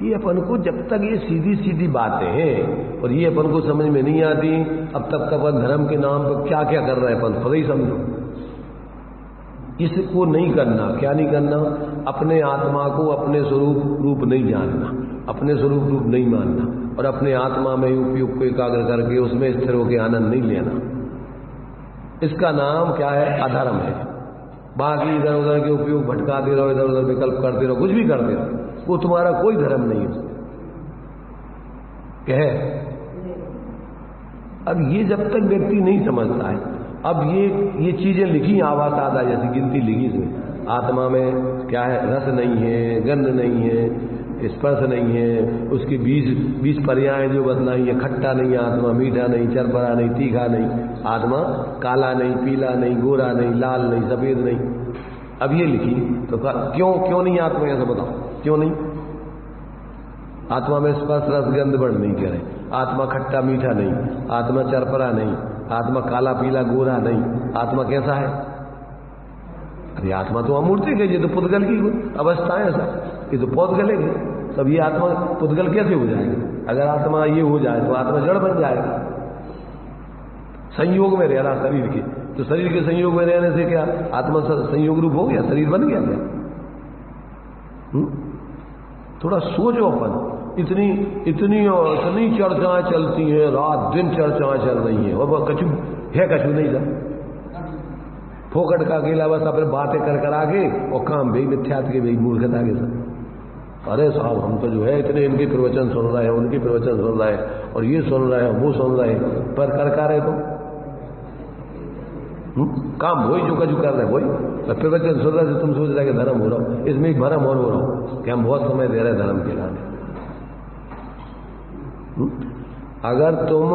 ये अपन को जब तक ये सीधी सीधी बातें हैं और ये अपन को समझ में नहीं आती, अब तक अपन धर्म के नाम पर क्या क्या कर रहे हैं अपन खुद ही समझो। इसको नहीं करना, क्या नहीं करना, अपने आत्मा को अपने स्वरूप रूप नहीं जानना, अपने स्वरूप रूप नहीं मानना, और अपने आत्मा में उपयोग को एकाग्र करके उसमें स्थिर होकर आनंद नहीं लेना। इसका नाम क्या है, अधर्म है। बाकी इधर उधर के उपयोग भटकाते रहो, इधर उधर विकल्प करते रहो, कुछ भी करते रहो, वो तुम्हारा कोई धर्म नहीं है। क्या है, अब ये जब तक व्यक्ति नहीं समझता है, अब ये चीजें लिखी आवाज आधा जैसी गिनती लिखी इसमें, आत्मा में क्या है, रस नहीं है, गंध नहीं है, स्पर्श नहीं है, उसकी 20 पर्याय जो बदलाई है, खट्टा नहीं आत्मा, मीठा नहीं, चरपरा नहीं, तीखा नहीं आत्मा, काला नहीं, पीला नहीं, गोरा नहीं, लाल नहीं, सफेद नहीं। अब ये लिखी तो क्यों नहीं आत्मा, ऐसा बताओ क्यों नहीं? आत्मा में स्पर्श रस गंध वर्ण नहीं कह रहे, आत्मा खट्टा मीठा नहीं, आत्मा चरपरा नहीं, आत्मा काला पीला गोरा नहीं, आत्मा कैसा है? अरे आत्मा तो अमूर्ति है, ये तो पुद्गल की अवस्था है, सब ये तो पौधगल है। तब ये आत्मा पुद्गल कैसे हो जाएगी? अगर आत्मा ये हो जाए तो आत्मा जड़ बन जाएगा। संयोग में रह रहा शरीर के, तो शरीर के संयोग में रहने से क्या आत्मा संयोग रूप हो गया, शरीर बन गया क्या? थोड़ा सोचो अपन, इतनी चर्चाएं चलती हैं, रात दिन चर्चाएं चल रही हैं, और कछु नहीं था, फोकट का अकेला बस अपने बातें कर आगे और काम भी मिथ्यात्व के भी मूर्खता के साथ। अरे साहब हम तो जो है इतने इनके प्रवचन सुन रहे हैं, उनके प्रवचन सुन रहे हैं, और ये सुन रहे हैं, वो सुन रहे हैं, पर कर रहे तो काम वही जो कर रहे वही। तो फिर बच्चे सोच रहे तुम सोच रहे कि धर्म हो रहा हो, इसमें एक भरम और हो रहा हो कि हम बहुत समय दे रहे हैं धर्म के लाने। अगर तुम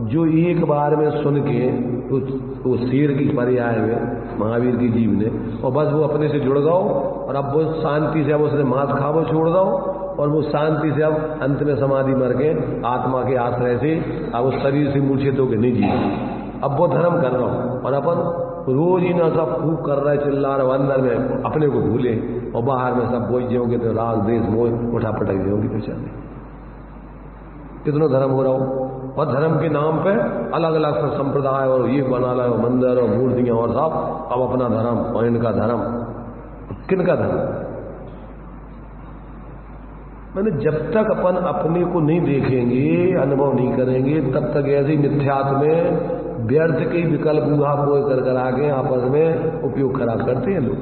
जो एक बार में सुन के वो शेर की पर्याय में महावीर की जीव ने, और बस वो अपने से जुड़ जाओ और अब वो शांति से अब उसने मांस खाओ छोड़ दो और वो शांति से अब अंत में समाधि मर के आत्मा के आश्रय से अब उस शरीर से मूर्छित होकर नहीं जी, अब वो धर्म कर रहा हूं। और अपन रोज ही ना सब खूब कर रहे चिल्ला रहे, अंदर में अपने को भूले और बाहर में सब बोझ जाओगे तो राग देश मोह उठा पटक जाओगी तो चल कितना धर्म हो रहा हो। और धर्म के नाम पे अलग अलग संप्रदाय और ये बना लो मंदिर और मूर्तियां और सब, अब अपना धर्म और इनका धर्म, किनका धर्म? मैंने जब तक अपन अपने को नहीं देखेंगे, अनुभव नहीं करेंगे, तब तक ऐसे मिथ्यात्व में व्यर्थ के विकल्प ऊहा पोए कर आगे आपस में उपयोग खराब करते हैं लोग।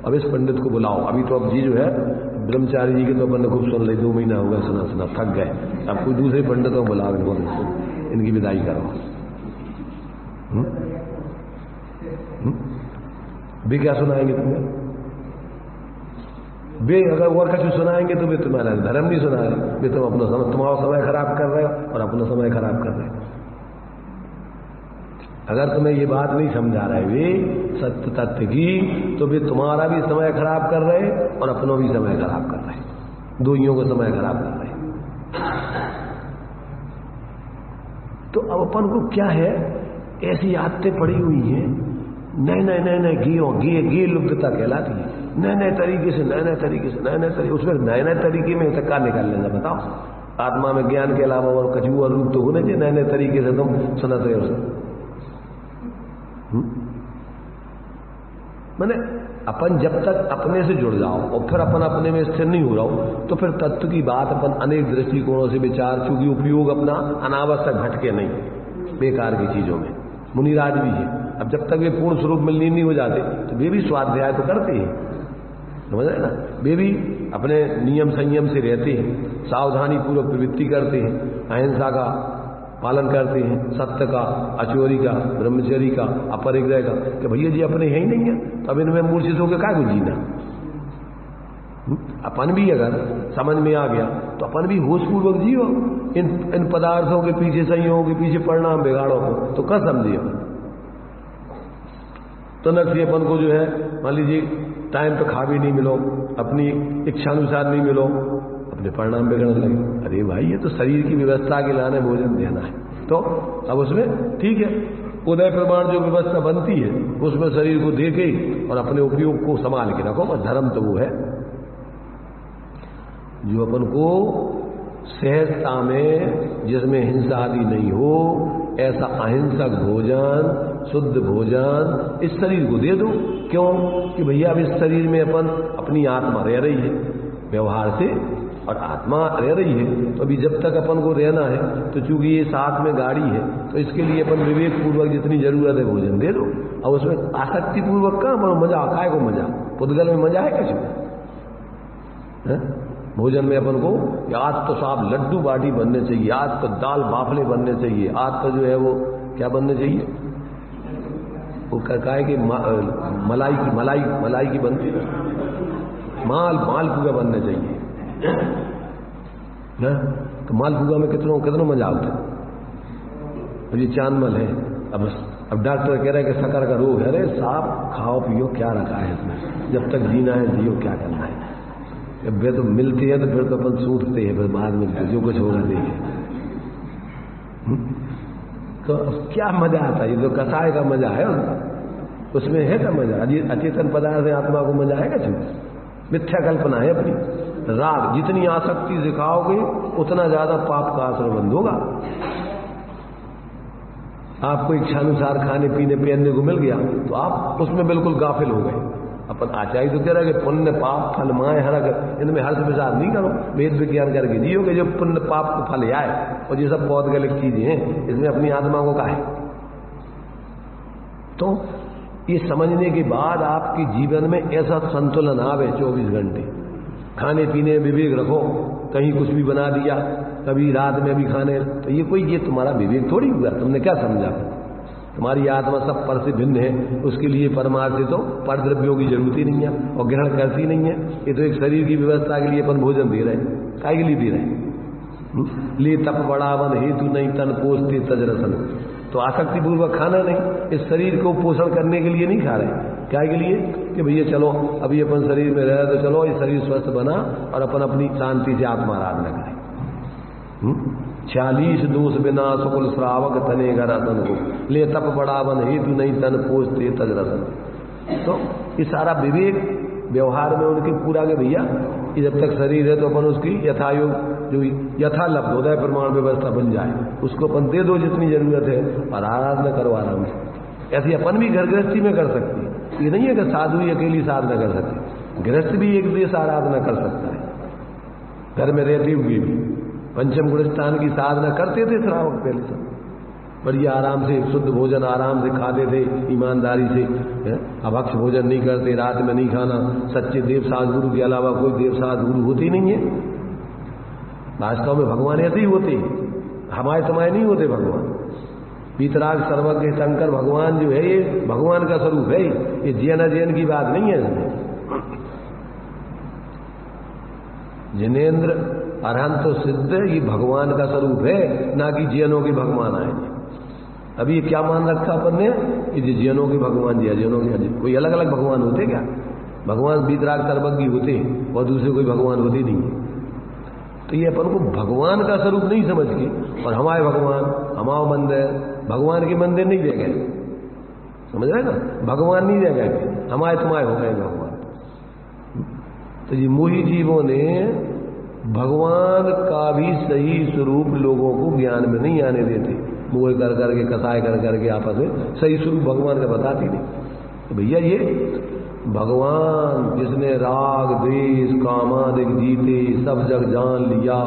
अब इस पंडित को बुलाओ, अभी तो अब जी जो है ब्रह्मचारी जी के तो अपन ने खूब सुन ली, 2 महीना हो गया सुना थक गए, अब कोई दूसरे पंडितों को बुलाओ, इनकी विदाई करो। वे क्या सुनाएंगे तुम्हें? वे अगर और कुछ सुनाएंगे तो वे तुम्हारा धर्म नहीं सुनाएंगे, वे तुम अपना तुम्हारा समय खराब कर रहे हो और अपना समय खराब कर रहे हो। अगर तुम्हें ये बात नहीं समझा रहे वे सत्य तथ्य की, तो वे तुम्हारा भी समय खराब कर रहे और अपनों भी समय खराब कर रहे, दोइयों को समय खराब कर रहे। तो अब अपन को क्या है, ऐसी आदतें पड़ी हुई हैं, नए गे लुप्तता कहलाती है। नए तरीके से उसमें नए तरीके में क्या निकाल लेना बताओ? आत्मा में ज्ञान के अलावा और कछु और रूप तो होने चाहिए, नए तरीके से तुम सुनाते हो। मैंने अपन जब तक अपने से जुड़ जाओ और फिर अपन अपने में स्थिर नहीं हो रहा हो, तो फिर तत्व की बात अपन अनेक दृष्टिकोणों से विचार, चूंकि उपयोग अपना अनावश्यक भटके नहीं बेकार की चीजों में। मुनिराज भी है, अब जब तक वे पूर्ण स्वरूप में लीन नहीं हो जाते तो वे भी स्वाध्याय तो करते हैं, समझ रहे ना? वे भी अपने नियम संयम से रहते हैं, सावधानी पूर्वक प्रवृत्ति करते हैं, अहिंसा का पालन करते हैं, सत्य का, अचोरी का, ब्रह्मचर्य का, अपरिग्रह का, कि भैया जी अपने है ही नहीं है तो अब इनमें मूर्छित होकर क्या को जीना। अपन भी अगर समझ में आ गया तो अपन भी होशपूर्वक जियो, इन पदार्थों के पीछे, संयोगों के पीछे परिणाम बिगाड़ो को तो क्या समझिए। तो नक्सी अपन को जो है मान लीजिए टाइम पे खा भी नहीं मिलो, अपनी इच्छानुसार नहीं मिलो, अपने परिणाम बिगड़ने लगे। अरे भाई ये तो शरीर की व्यवस्था के लाने भोजन देना है, तो अब उसमें ठीक है उदय प्रमाण जो व्यवस्था बनती है उसमें शरीर को दे के और अपने उपयोग को संभाल के रखो। बस धर्म तो वो है जो अपन को सहजता में, जिसमें हिंसा आदि नहीं हो, ऐसा अहिंसक भोजन, शुद्ध भोजन इस शरीर को दे दो। क्यों कि भैया अब इस शरीर में अपन अपनी आत्मा रह रही है व्यवहार से और आत्मा रह रही है, तो अभी जब तक अपन को रहना है तो चूंकि ये साथ में गाड़ी है तो इसके लिए अपन विवेक पूर्वक जितनी जरूरत है भोजन दे दो। और उसमें आसक्ति पूर्वक कहाँ पर मजा, काय को मजा, पुद्गल में मजा है कैसे? भोजन में अपन को आज तो साहब लड्डू बाटी बनने चाहिए, आज तो दाल बाफले बनने चाहिए, आज तो जो है वो क्या बनने चाहिए, वो काय की मलाई की बनती है, मालपुआ बनने चाहिए ना। तो मालपुआ में कितना मजा आता है। ये चांदमल है, अब डॉक्टर कह रहे हैं कि शक्कर का रोग है। अरे साहब खाओ पियो, क्या रखा है इसमें, जब तक जीना है जियो, क्या करना है। जब वे तो मिलती है तो फिर तो अपन सूखते हैं, फिर बाद में जो कुछ होगा देखिए। तो क्या मजा आता है, ये तो कसाय का मजा है उनका, उसमें है क्या मजा? अचेतन पदार्थ से आत्मा को मजा है क्या? मिथ्या कल्पना है अपनी। राग, जितनी आसक्ति दिखाओगे उतना ज्यादा पाप का आश्रय बंद होगा। आपको इच्छानुसार खाने पीने पहनने को मिल गया तो आप उसमें बिल्कुल गाफिल हो गए। अपन आचार्य तो कह रहा है कि पुण्य पाप फल माए हरक, इनमें हर्ष विचार नहीं करो, वेद विज्ञान करके जियोगे जो पुण्य पाप को फल आए, और ये सब पौधगलिक चीजें हैं, इसमें अपनी आत्मा को कहा है। तो ये समझने के बाद आपके जीवन में ऐसा संतुलन आवे 24 घंटे, खाने पीने विवेक रखो, कहीं कुछ भी बना दिया, कभी रात में भी खाने, तो ये तुम्हारा विवेक थोड़ी हुआ, तुमने क्या समझा तुम्हारी आत्मा सब पर से भिन्न है, उसके लिए परमार्थ से तो पर द्रव्यों की जरूरत ही नहीं है और ग्रहण करती नहीं है। ये तो एक शरीर की व्यवस्था के लिए अपन भोजन दे रहे, काय के लिए दे रहे? ले तप बढ़ावन हेतु नहीं तन पोषते तजरसन। तो आसक्ति पूर्वक खाना नहीं, इस शरीर को पोषण करने के लिए नहीं खा रहे। क्या के लिए? कि भैया चलो अभी अपन शरीर में रहे तो चलो ये शरीर स्वस्थ बना और अपन अपनी शांति से आत्मा आराधना करें। 46 दोष बिना सुकुल श्रावक तने गरसन को ले तप बढ़ावन हेतु नहीं तन पोषते तजरसन। तो ये सारा विवेक व्यवहार में उनकी पूरा के भैया कि जब तक शरीर है तो अपन उसकी यथायोग जो यथालब्ध उदय प्रमाण व्यवस्था बन जाए उसको अपन दे दो जितनी जरूरत है और आराधना करो आराम से। ऐसी अपन भी घर गृहस्थी में कर सकती है। ये नहीं है कि साधु ही अकेली साधना कर सकते, गृहस्थ भी एक देश आराधना कर सकता है। घर में रहते हुए भी पंचम गुणस्थान की साधना करते थे श्रावक पहले सब, बढ़िया आराम से शुद्ध भोजन आराम से खाते थे ईमानदारी से, अभक्ष भोजन नहीं करते, रात में नहीं खाना। सच्चे देवसाद गुरु के अलावा कोई देवसाद गुरु होते ही नहीं है। वास्तव में भगवान ऐसे ही होते, हमारे तुम्हारे नहीं होते भगवान। वीतराग सर्वज्ञ शंकर भगवान जो है ये भगवान का स्वरूप है, ये जैन जैन की बात नहीं है इसमें। जिनेन्द्र अरहंत तो सिद्ध ये भगवान का स्वरूप है, ना कि जैनों के भगवान आए। अभी ये क्या मान रखा अपन ने कि जैनों के भगवान जी जैनों के कोई अलग अलग भगवान होते क्या? भगवान वीतराग सर्वज्ञ होते और दूसरे कोई भगवान होते नहीं। तो ये अपन को भगवान का स्वरूप नहीं समझ के और हमारे भगवान हमारा मंदिर भगवान के मंदिर नहीं दे गए, समझ रहे ना? भगवान नहीं दे गए, हमारे तुम्हारे हो गए भगवान। तो ये मोही जीवों ने भगवान का भी सही स्वरूप लोगों को ज्ञान में नहीं आने देते, मोह कर करके कसाय कर करके आपस में सही स्वरूप भगवान का बताती नहीं। तो भैया ये भगवान जिसने राग द्वेष कामादिक जीते सब जग जान लिया,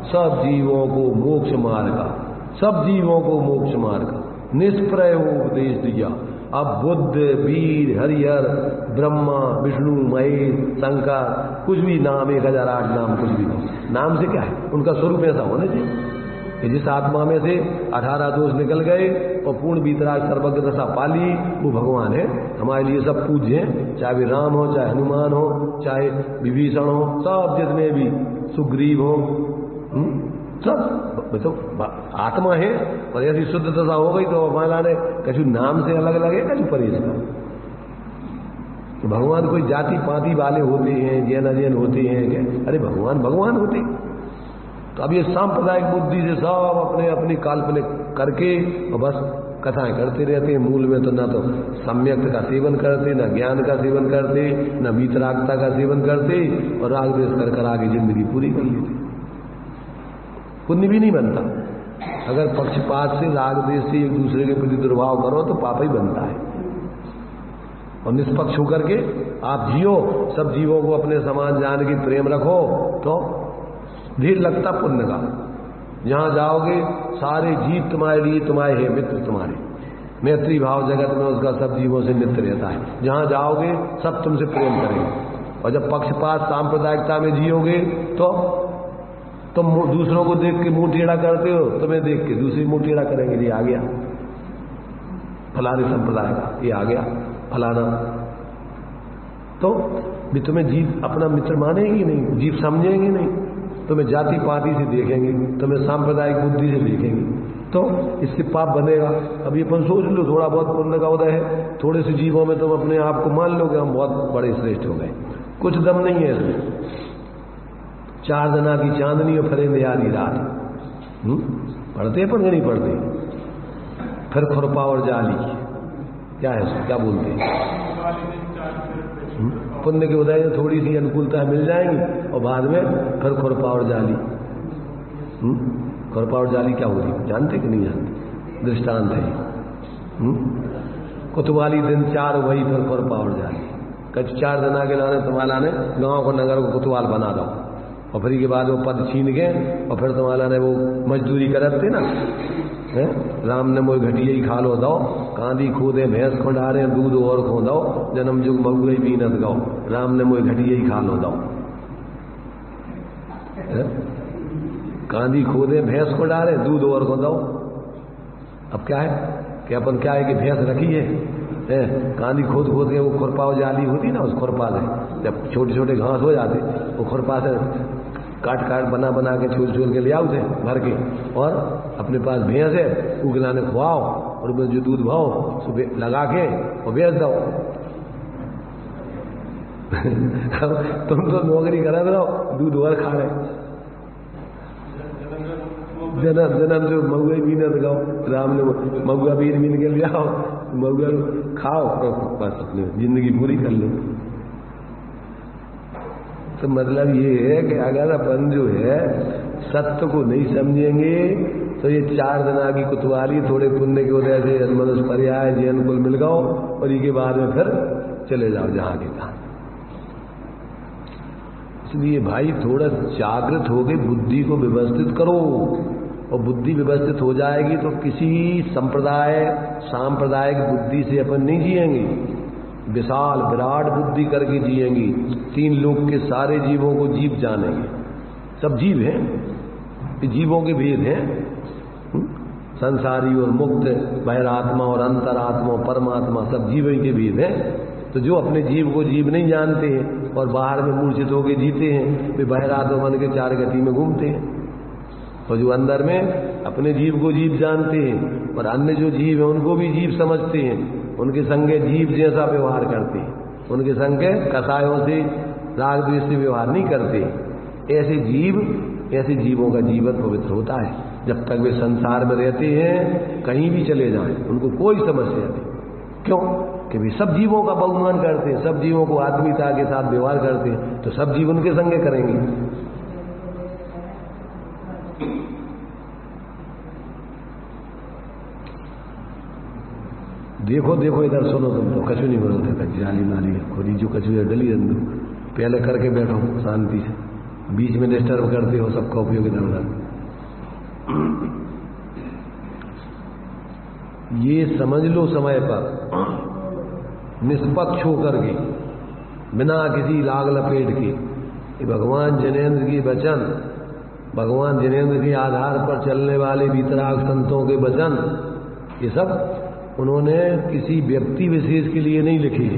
सब जीवों को मोक्ष मार्ग का, सब जीवों को मोक्ष मार्ग का निष्प्रय उपदेश दिया। अब बुद्ध वीर हरिहर ब्रह्मा विष्णु महेश शंकर कुछ भी नाम 1008 नाम कुछ भी नाम से क्या है, उनका स्वरूप ऐसा होने चाहिए कि जिस आत्मा में से 18 दोष निकल गए और पूर्ण वीतराग सर्वज्ञ दशा पाली वो भगवान है। हमारे लिए सब पूज्य हैं, चाहे वे राम हो चाहे हनुमान हो चाहे विभीषण हो, सब जितने भी सुग्रीव हो, सब तो आत्मा है। और ऐसी शुद्ध दशा हो गई तो हमारा ने कछु नाम से अलग लगे कछु परहेज का। तो भगवान कोई जाति पाति वाले होते हैं, जैन अजैन होते हैं क्या? अरे भगवान भगवान होते। तो अब ये सांप्रदायिक बुद्धि से सब अपने अपनी काल्पनिक करके और बस कथाएं करते रहते हैं। मूल में तो ना तो सम्यक का सेवन करते, ना ज्ञान का सेवन करते, ना वीतरागता का सेवन करते और राग द्वेष कर कर आगे जिंदगी पूरी कर लेते। पुण्य भी नहीं बनता। अगर पक्षपात से राग द्वेष से एक दूसरे के प्रति दुर्भाव करो तो पाप ही बनता है। और निष्पक्ष होकर के आप जियो, सब जीवों को अपने समान जान के प्रेम रखो तो धीर लगता पुण्य का। जहां जाओगे सारे जीव तुम्हारे लिए तुम्हारे हैं, मित्र तुम्हारे। मैत्री भाव जगत में उसका सब जीवों से मित्र रहता है। जहां जाओगे सब तुमसे प्रेम करेंगे। और जब पक्षपात सांप्रदायिकता में जियोगे तो तुम दूसरों को देख के मुंह टेढ़ा करते हो, तुम्हें देख के दूसरी मुंह टेढ़ा करेंगे। ये आ गया फलाने संप्रदाय का, ये आ गया फलाना। तो भी तुम्हें जीव अपना मित्र मानेंगे नहीं, जीव समझेंगे नहीं, तुम्हें जाति पाति से देखेंगे, तुम्हें सांप्रदायिक बुद्धि से देखेंगे। तो इससे पाप बनेगा। अभी अपन सोच लो थोड़ा बहुत पुण्य का उदय है, थोड़े से जीवों में तुम अपने आप को मान लो कि हम बहुत बड़े श्रेष्ठ हो गए। कुछ दम नहीं है इसमें। 4 जना की चांदनी और फरेंदे आधी रात पढ़ते पर नहीं पढ़ते। फिर खुरपा और जाली क्या है, क्या बोलते हैं? पुण्य के उदय में थोड़ी सी अनुकूलता मिल जाएंगी और बाद में फिर खुरपा और जाली। खुरपा और जाली क्या होती जानते कि नहीं जानते? दृष्टांत है। कुतवाली दिन 4 वही फिर खुरपा और जाली। कच 4 जना के लाने तुम्हारा ने गांव को नगर को कुतवाल बना दो और फिर के बाद वो पद छीन गए और फिर तुम्हारा ने वो मजदूरी करते ना है। राम ने मोई घटिया ही खा लो दो, कांदी खोदे भैंस खुंडारे दूध और खो दो, जन्म जुग मगुई बीनत गाओ। राम ने मोई घटिया ही खा लो दो, कांदी खोदे भैंस खुंडारे दूध और खो दो। अब क्या है कि अपन क्या है कि भैंस रखी है, कांदी खोद खोद के वो खुरपा जाली होती ना, उस खुरपा से जब छोटे छोटे घास हो जाते वो खुरपा से काट काट बना बना के छोल छोल के ले आओ थे भर के, और अपने पास भैंस है उगलाने खुआओ और उसमें जो दूध भाओ सुबह लगा के और बेच दो। तुम तो नौकरी करा रहो, दूध और खा रहे, जन्म जन्म जो महुआ बीन लगाओ, राम ने महुआ बीन के ले आओ, महुआ खाओ, बस अपनी जिंदगी पूरी कर लो। तो मतलब ये है कि अगर अपन जो है सत्य को नहीं समझेंगे तो ये 4 दिना की कुतवाली थोड़े पुण्य की वजह से मनुष्य पर्याय जैन कुल मिल गओ और इसके बाद में फिर चले जाओ जहां के तहां। इसलिए भाई थोड़ा जागृत हो गए, बुद्धि को व्यवस्थित करो, और बुद्धि व्यवस्थित हो जाएगी तो किसी संप्रदाय सांप्रदायिक बुद्धि से अपन नहीं जिएंगे, विशाल विराट बुद्धि करके जिएंगे। 3 लोक के सारे जीवों को जीव जानेंगे, सब जीव हैं, जीवों के भेद हैं, संसारी और मुक्त, बहिरात्मा और अंतरात्मा, परमात्मा, सब जीवों के भेद हैं। तो जो अपने जीव को जीव नहीं जानते हैं और बाहर में मूर्छित होकर जीते हैं, वे बहिरात्मा बन के 4 गति में घूमते हैं, और जो अंदर में अपने जीव को जीव जानते हैं और अन्य जो जीव है उनको भी जीव समझते हैं, उनके संगे जीव जैसा व्यवहार करते हैं, उनके संगे कसायों से राग द्वेष से व्यवहार नहीं करते। ऐसे जीवों का जीवन पवित्र होता है। जब तक वे संसार में रहते हैं, कहीं भी चले जाएं, उनको कोई समस्या नहीं। क्यों? कि वे सब जीवों का बहुमान करते हैं, सब जीवों को आत्मीयता के साथ व्यवहार करते हैं, तो सब जीव उनके संगे करेंगे। देखो देखो इधर सुनो, तुम तो कछु नहीं बोलते, जाली माली खुदी जो कछु है डली रंदू, पहले करके बैठो शांति से, बीच में डिस्टर्ब करते हो सबका उपयोग इधर उधर। ये समझ लो समय पर निष्पक्ष होकर के, बिना किसी लाग लपेट के, भगवान जिनेंद्र की वचन, भगवान जिनेंद्र के आधार पर चलने वाले वितराग संतों के वचन, ये सब उन्होंने किसी व्यक्ति विशेष के लिए नहीं लिखे।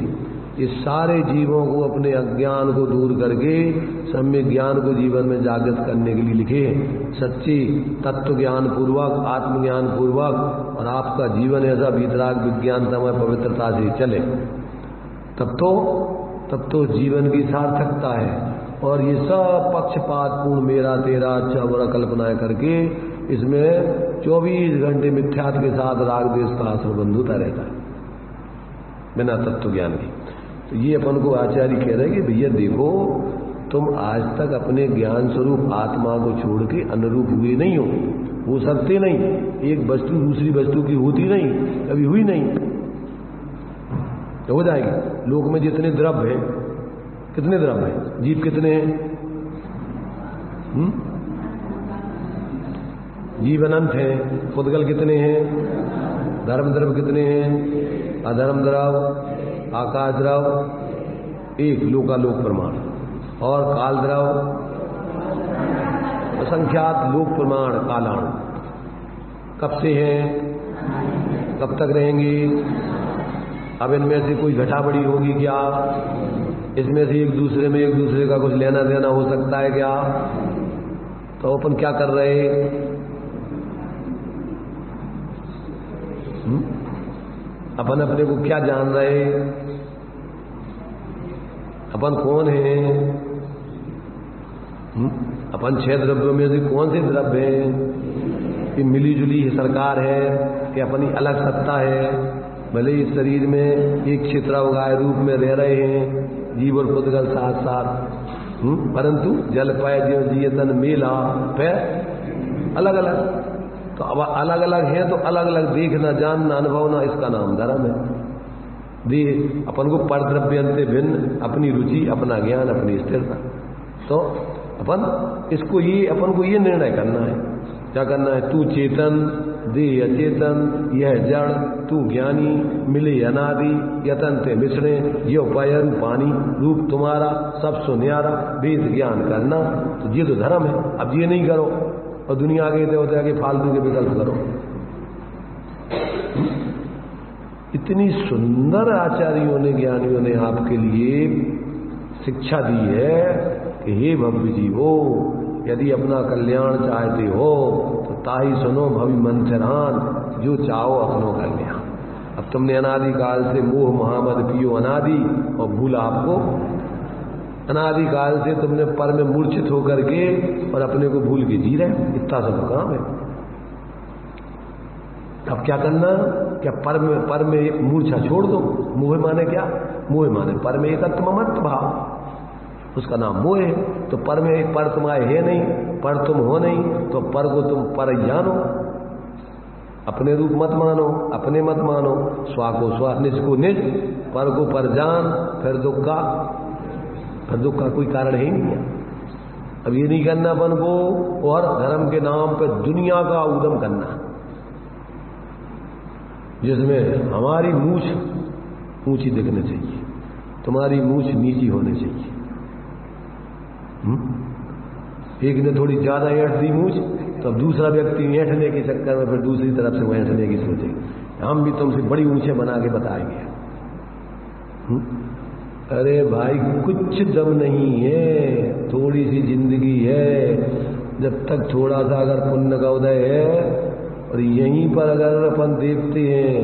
ये सारे जीवों को अपने अज्ञान को दूर करके सम्यक ज्ञान को जीवन में जागृत करने के लिए लिखे। सच्ची तत्व ज्ञान पूर्वक, आत्मज्ञान पूर्वक, और आपका जीवन ऐसा वितराग विज्ञानतमय पवित्रता से चले, तब तो जीवन की सार्थकता है। और ये सब पक्षपातपूर्ण मेरा तेरा अच्छा बुरा कल्पनाएं करके इसमें 24 घंटे मिथ्यात्व के साथ राग द्वेष का आश्रय बंधुता रहता है बिना तत्व ज्ञान की। तो ये अपन को आचार्य कह रहे हैं कि भैया देखो, तुम आज तक अपने ज्ञान स्वरूप आत्मा को छोड़ के अनुरूप हुए नहीं हो सकते नहीं। एक वस्तु दूसरी वस्तु की होती नहीं, कभी हुई नहीं, तो हो जाएगी। लोक में जितने द्रव्य हैं, कितने द्रव्य हैं, जीव कितने हैं, जीव अनंत है, पुद्गल कितने हैं, धर्म द्रव्य कितने हैं, अधर्म द्रव्य, आकाश द्रव्य एक, लोकालोक प्रमाण, और काल द्रव्य असंख्यात लोक प्रमाण कालाण। कब से हैं, कब तक रहेंगे, अब इनमें से कोई घटा बढ़ी होगी क्या, इसमें से एक दूसरे का कुछ लेना देना हो सकता है क्या। तो अपन क्या कर रहे, अपन अपने को क्या जान रहे, अपन कौन है, अपन 6 द्रव्यों में से कौन से द्रव्य हैं, कि मिली जुली सरकार है कि अपनी अलग सत्ता है। भले इस शरीर में एक क्षेत्रावगाय रूप में रह रहे हैं जीव और पुद्गल साथ साथ, परंतु जल पाए जीव जियतन मेला फिर अलग अलग। तो अब अलग अलग है तो अलग अलग देखना, जानना, अनुभवना, इसका नाम धर्म है। दे अपन को पर द्रव्यंते भिन्न, अपनी रुचि, अपना ज्ञान, अपनी स्थिरता। तो अपन को ये निर्णय करना है, क्या करना है, तू चेतन, देह अचेतन, यह जड़, तू ज्ञानी, मिले अनादि, यतन ते मिश्रे, ये उपाय पानी, रूप तुम्हारा सब सुन्यारा, वेद ज्ञान करना। तो ये तो धर्म है। अब ये नहीं करो और दुनिया के देवता के फालतू के विकल्प करो, इतनी सुंदर आचार्यों ने, ज्ञानियों ने आपके लिए शिक्षा दी है कि हे भव्य जीवो, यदि अपना कल्याण चाहते हो तो ताही सुनो भवि मंथरान, जो चाहो अपनो कल्याण। अब तुमने अनादिकाल से मोह महामद पियो अनादि, और भूल आपको अनादिकाल से तुमने पर में मूर्छित होकर के और अपने को भूल के जी रहे, इतना सब काम है। अब क्या करना, क्या पर में मूर्छा छोड़ दो। मोह माने क्या, मोह माने पर में एकत्व ममत्व भाव, उसका नाम मोह है। तो पर में एक पर तुम्हारे है नहीं, पर तुम हो नहीं, तो पर को तुम पर जानो, अपने रूप मत मानो, अपने मत मानो, स्वा को स्वा, निज को निज, पर को पर जान, फिर दुख का कोई कारण ही नहीं है। अब ये नहीं करना अपन को, और धर्म के नाम पे दुनिया का उद्यम करना, जिसमें हमारी मूछ ऊंची दिखनी चाहिए, तुम्हारी मूछ नीची होनी चाहिए। एक ने थोड़ी ज्यादा ऐंठ दी मूछ, तो अब दूसरा व्यक्ति ऐंठने के चक्कर में फिर दूसरी तरफ से वो ऐंठने की सोचेगा, हम भी तुमसे बड़ी ऊंचे बना के बताएंगे। अरे भाई कुछ दम नहीं है, थोड़ी सी जिंदगी है, जब तक थोड़ा सा अगर पुण्य का उदय है, और यहीं पर अगर अपन देखते हैं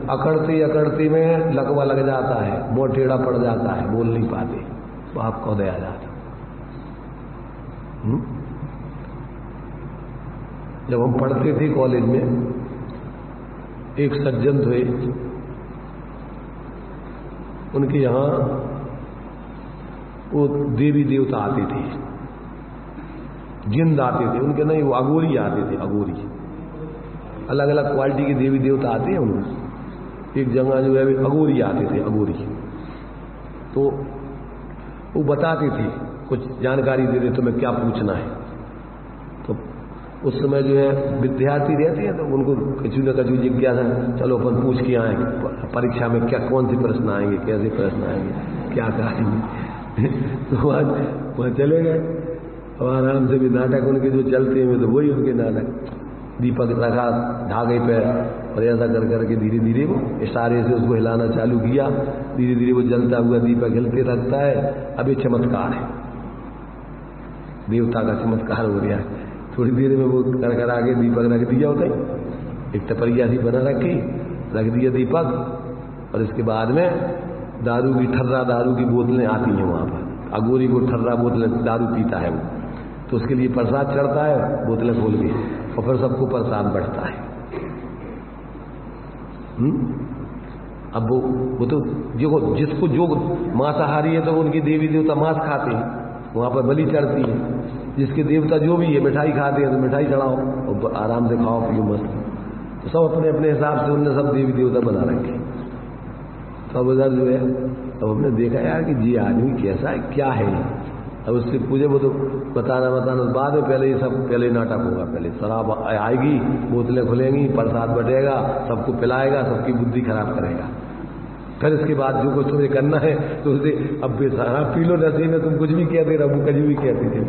अकड़ते अकड़ते में लकवा लग जाता है, मुंह टेढ़ा पड़ जाता है, बोल नहीं पाते, बाप का उदय आ जाता। जब हम पढ़ते थे कॉलेज में, एक सज्जन थे, उनके यहाँ वो देवी देवता आते थे, जिंद आते थे उनके, नहीं वो अघोरी आते थे, अघोरी, अलग अलग क्वालिटी के देवी देवता आते हैं उनमें। एक जगह जो है अघोरी आते थे, अघोरी, तो वो बताते थे, कुछ जानकारी दे दे तुम्हें क्या पूछना है। तो उस समय जो है विद्यार्थी रहते हैं, तो उनको कछु न कछु जिज्ञासा, चलो अपन पूछ के आए परीक्षा में क्या कौन से प्रश्न आएंगे, कैसे प्रश्न आएंगे, क्या करेंगे। तो आज वहाँ चले गए, और आराम से भी नाटक उनके जो चलते हैं तो वही उनके नाटक, दीपक रखा धागे पे, और ऐसा कर करके धीरे धीरे वो इशारे से उसको हिलाना चालू किया, धीरे धीरे वो जलता हुआ दीपक हिलते रहता है। अब ये चमत्कार है, देवता का चमत्कार हो गया है। थोड़ी देर में वो कर कर आगे दीपक रख दिया होता है, एक टपरिया सी बना रखी, रख दिया दीपक, और इसके बाद में दारू की ठर्रा दारू की बोतलें आती हैं वहां पर, अघोरी को ठर्रा बोतलें दारू पीता है वो, तो उसके लिए प्रसाद चढ़ता है, बोतलें खोल के, और फिर सबको प्रसाद बढ़ता है। अब वो तो जिसको जो मांसाहारी है तो उनकी देवी देवता मांस खाते हैं, वहां पर बलि चढ़ती है। जिसके देवता जो भी है मिठाई खाते हैं तो मिठाई चढ़ाओ और आराम से खाओ पियो मस्त। तो सब अपने अपने हिसाब से उनने सब देवी देवता बना रखे। सब उधर जो है, अब हमने देखा यार कि जी आदमी कैसा है, क्या है। अब उससे पूछे वो तो बताना बाद में, पहले ये सब पहले नाटक होगा, पहले शराब आएगी, बोतलें खुलेंगी, प्रसाद बटेगा, सबको पिलाएगा, सबकी बुद्धि खराब करेगा। फिर इसके बाद जो कुछ तुम्हें करना है तो उसे अब शराब पी लो, नशे में तुम कुछ भी कहते रहो, कुछ भी कहते थे।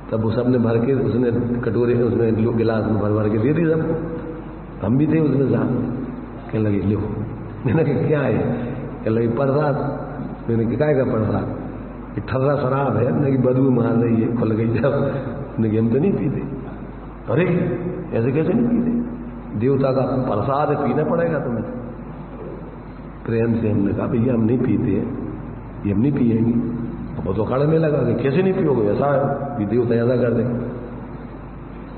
तब वो सबने भर के, उसने कटोरे उसमें गिलास में भर भर के दे दी सबको। हम भी थे उसमें साथ। कहने लगे लो। मैंने कहा क्या है? कहने लगे प्रसाद। मैंने कहा क्या प्रसाद? कि ठर्रा शराब है, मैंने कि बदबू मार रही है, खुल गई जब। मैंने हम तो नहीं पीते। अरे ऐसे कैसे नहीं पीते? देवता का प्रसाद है, पीना पड़ेगा तुम्हें। प्रेम से हमने कहा भैया हम नहीं पीते, ये हम नहीं पिएंगे। वो तो खड़े में लगा कि कैसे नहीं पियोगे, ऐसा है कि देवता ऐसा कर दे।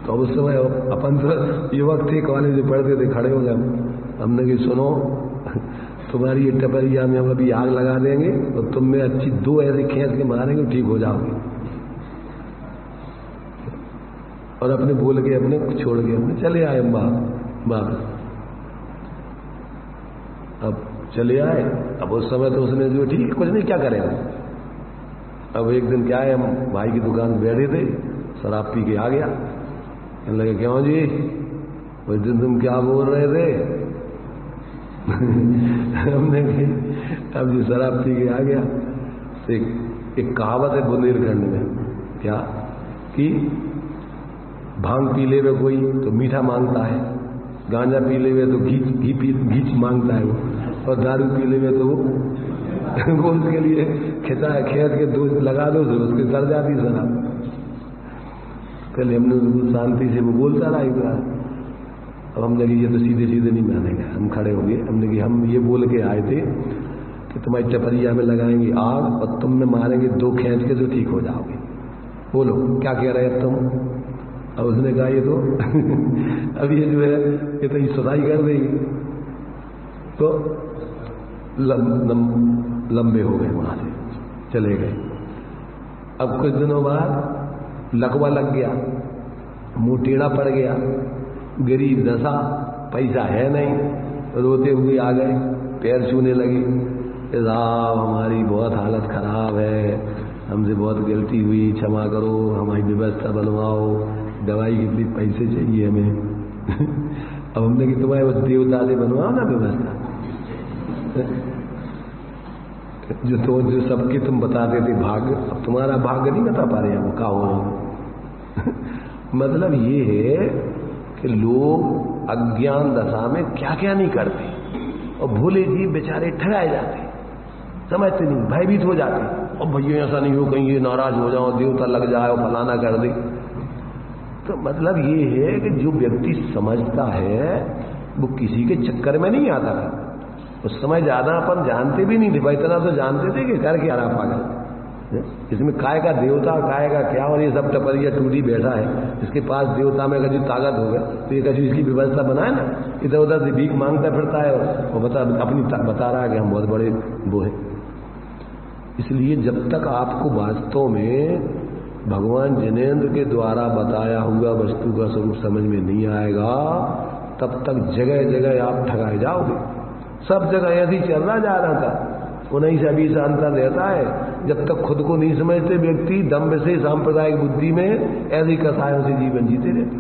तो अब उस समय अपन तो युवक थे, कॉलेज में पढ़ते थे, खड़े हो गए। हमने कि सुनो तुम्हारी ये टपरिया में हम अभी आग लगा देंगे और तुम में अच्छी दो ऐसे खींच के मारेंगे, ठीक हो जाओगे। और अपने बोल के अपने छोड़ के अपने चले आए वापस। अब चले आए। अब उस समय तो उसने जो ठीक है कुछ नहीं, क्या करें। अब एक दिन क्या है, हम भाई की दुकान बैठे थे, शराब पी के आ गया। कहने लगे क्यों जी, उस दिन तुम क्या बोल रहे थे? हमने अब जी शराब पी के आ गया। एक कहावत है बुंदेलखंड में, क्या कि भांग पी ले कोई तो मीठा मांगता है, गांजा पी ले हुए तो घीच मांगता है वो, और दारू पी ले हुए तो वो उसके लिए खिंचा खेत के दूध लगा दो तो उसके सर जाती शराब। पहले हमने उसको शांति से वो बोलता रहा एक बार, अब हमने कि ये तो सीधे सीधे नहीं मानेगा। हम खड़े हो गए, हमने कि हम ये बोल के आए थे कि तुम्हारी टपरिया में लगाएंगे आग और तुम में मारेंगे 2 खींच के तो ठीक हो जाओगे। बोलो क्या कह रहे हैं तुम? अब उसने कहा ये तो अब ये जो है ये तो सुधाई कर देगी। तो लंबे हो गए, वहां से चले गए। अब कुछ दिनों बाद लकवा लग गया, मुंह टेढ़ा पड़ गया, गरीब दशा, पैसा है नहीं, रोते हुए आ गए, पैर छूने लगे, साहब हमारी बहुत हालत खराब है, हमसे बहुत गलती हुई, क्षमा करो, हमारी व्यवस्था बनवाओ, दवाई के लिए पैसे चाहिए हमें। अब हमने कि तुम्हारे उस देवता से बनवाओ ना व्यवस्था, जो सबके तुम बताते थे भाग्य, अब तुम्हारा भाग्य नहीं बता पा रहे हम, क्या हो रहा। मतलब ये है कि लोग अज्ञान दशा में क्या क्या नहीं करते, और भोले जी बेचारे ठगाए जाते, समझते नहीं, भयभीत हो जाते, और भैया ऐसा नहीं हो कहीं ये नाराज हो जाओ, देवता लग जाए और फलाना कर दे। तो मतलब ये है कि जो व्यक्ति समझता है वो किसी के चक्कर में नहीं आता था। उस समय ज्यादा अपन जानते भी नहीं थे भाई, इतना तो जानते थे कि कर क्या रहा पागल, इसमें काय का देवता काय का क्या, और ये सब टपरिया टूटी बैठा है, इसके पास देवता में कभी ताकत हो गया तो ये कभी इसकी व्यवस्था बनाए ना, इधर उधर से भीख मांगता फिरता है और बता रहा है कि हम बहुत बड़े वो है। इसलिए जब तक आपको वास्तव में भगवान जिनेंद्र के द्वारा बताया हुआ वस्तु का स्वरूप समझ में नहीं आएगा, तब तक जगह जगह आप ठगाए जाओगे। सब जगह ऐसे ही चल रहा जा रहा था, उन्हीं से अभी शांता रहता है। जब तक खुद को नहीं समझते व्यक्ति दम्भ से सांप्रदायिक बुद्धि में ऐसी कसायों से जीवन जीते रहते,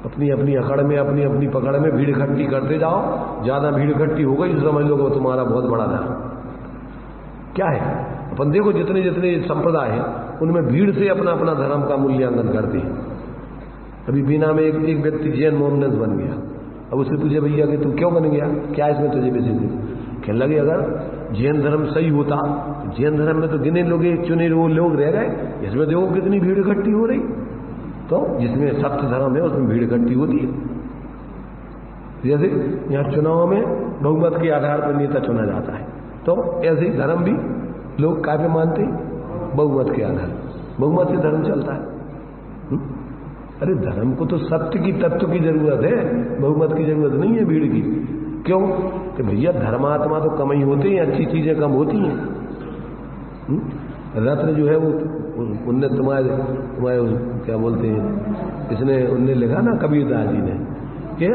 अपनी अपनी अकड़ में अपनी अपनी पकड़ में भीड़ इकट्ठी करते जाओ। ज्यादा भीड़ इकट्ठी हो गई तो समझ लो कि तुम्हारा बहुत बड़ा धर्म क्या है। अपन देखो जितने जितने संप्रदाय हैं उनमें भीड़ से अपना अपना धर्म का मूल्यांकन करते हैं। अभी बीना में एक व्यक्ति जैन मोमडन बन गया, अब उससे पूछे भैया कि तू क्यों बन गया, क्या इसमें तुझे बेसिस है? कहने लगे अगर जैन धर्म सही होता, जैन धर्म में तो गिने लोग चुने लोग रह गए, इसमें देखो कितनी भीड़ इकट्ठी हो रही। तो जिसमें सत्य धर्म है उसमें भीड़ इकट्ठी होती है। जैसे यहाँ चुनाव में बहुमत के आधार पर नेता चुना जाता है, तो ऐसे ही धर्म भी लोग काफी मानते बहुमत के आधार, बहुमत से धर्म चलता है। अरे धर्म को तो सत्य की तत्व की जरूरत है, बहुमत की जरूरत नहीं है भीड़ की। क्यों कि भैया धर्मात्मा तो कम ही होते हैं, अच्छी चीजें कम होती हैं। रत्न जो है वो उनने तुम्हारे क्या बोलते हैं, इसने उनने लिखा ना कबीरदास जी ने कि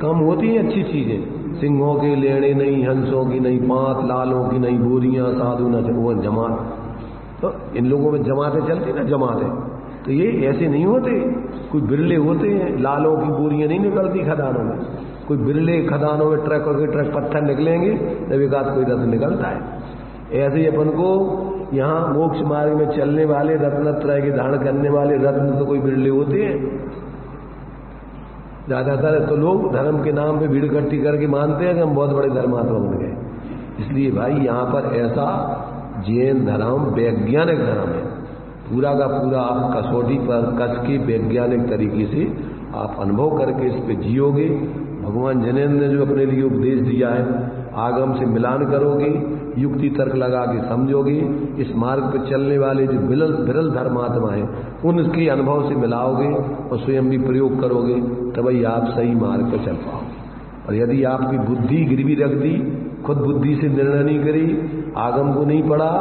कम होती हैं अच्छी चीजें, सिंहों के लेने नहीं, हंसों की नहीं, 5 लालों की नहीं, बोरियां साधु न वो जमात। तो इन लोगों में जमातें चलती ना, जमातें तो ये ऐसे नहीं होते, कोई बिरले होते हैं। लालों की बोरियां नहीं निकलती खदानों में, कोई बिरले खदानों में ट्रक के ट्रक पत्थर निकलेंगे, जब एक आध कोई रत्न निकलता है। ऐसे ही अपन को यहाँ मोक्ष मार्ग में चलने वाले रत्नत्रय के धारण करने वाले रत्न तो कोई बिरले होते हैं। ज्यादातर तो लोग धर्म के नाम पे भीड़ इकट्ठी करके मानते हैं कि हम बहुत बड़े धर्मात्मा बन गए। इसलिए भाई यहाँ पर ऐसा जैन धर्म वैज्ञानिक धर्म है, पूरा का पूरा आप कसौटी पर कस के वैज्ञानिक तरीके से आप अनुभव करके इस पे जियोगे। भगवान जिनेंद्र ने जो अपने लिए उपदेश दिया है, आगम से मिलान करोगे, युक्ति तर्क लगा के समझोगे, इस मार्ग पर चलने वाले जो विरल धर्मात्मा है उनके अनुभव से मिलाओगे और स्वयं भी प्रयोग करोगे, तभी आप सही मार्ग पर चल पाओगे। और यदि आपकी बुद्धि गिरवी रख दी, खुद बुद्धि से निर्णय नहीं करी, आगम को नहीं पढ़ा,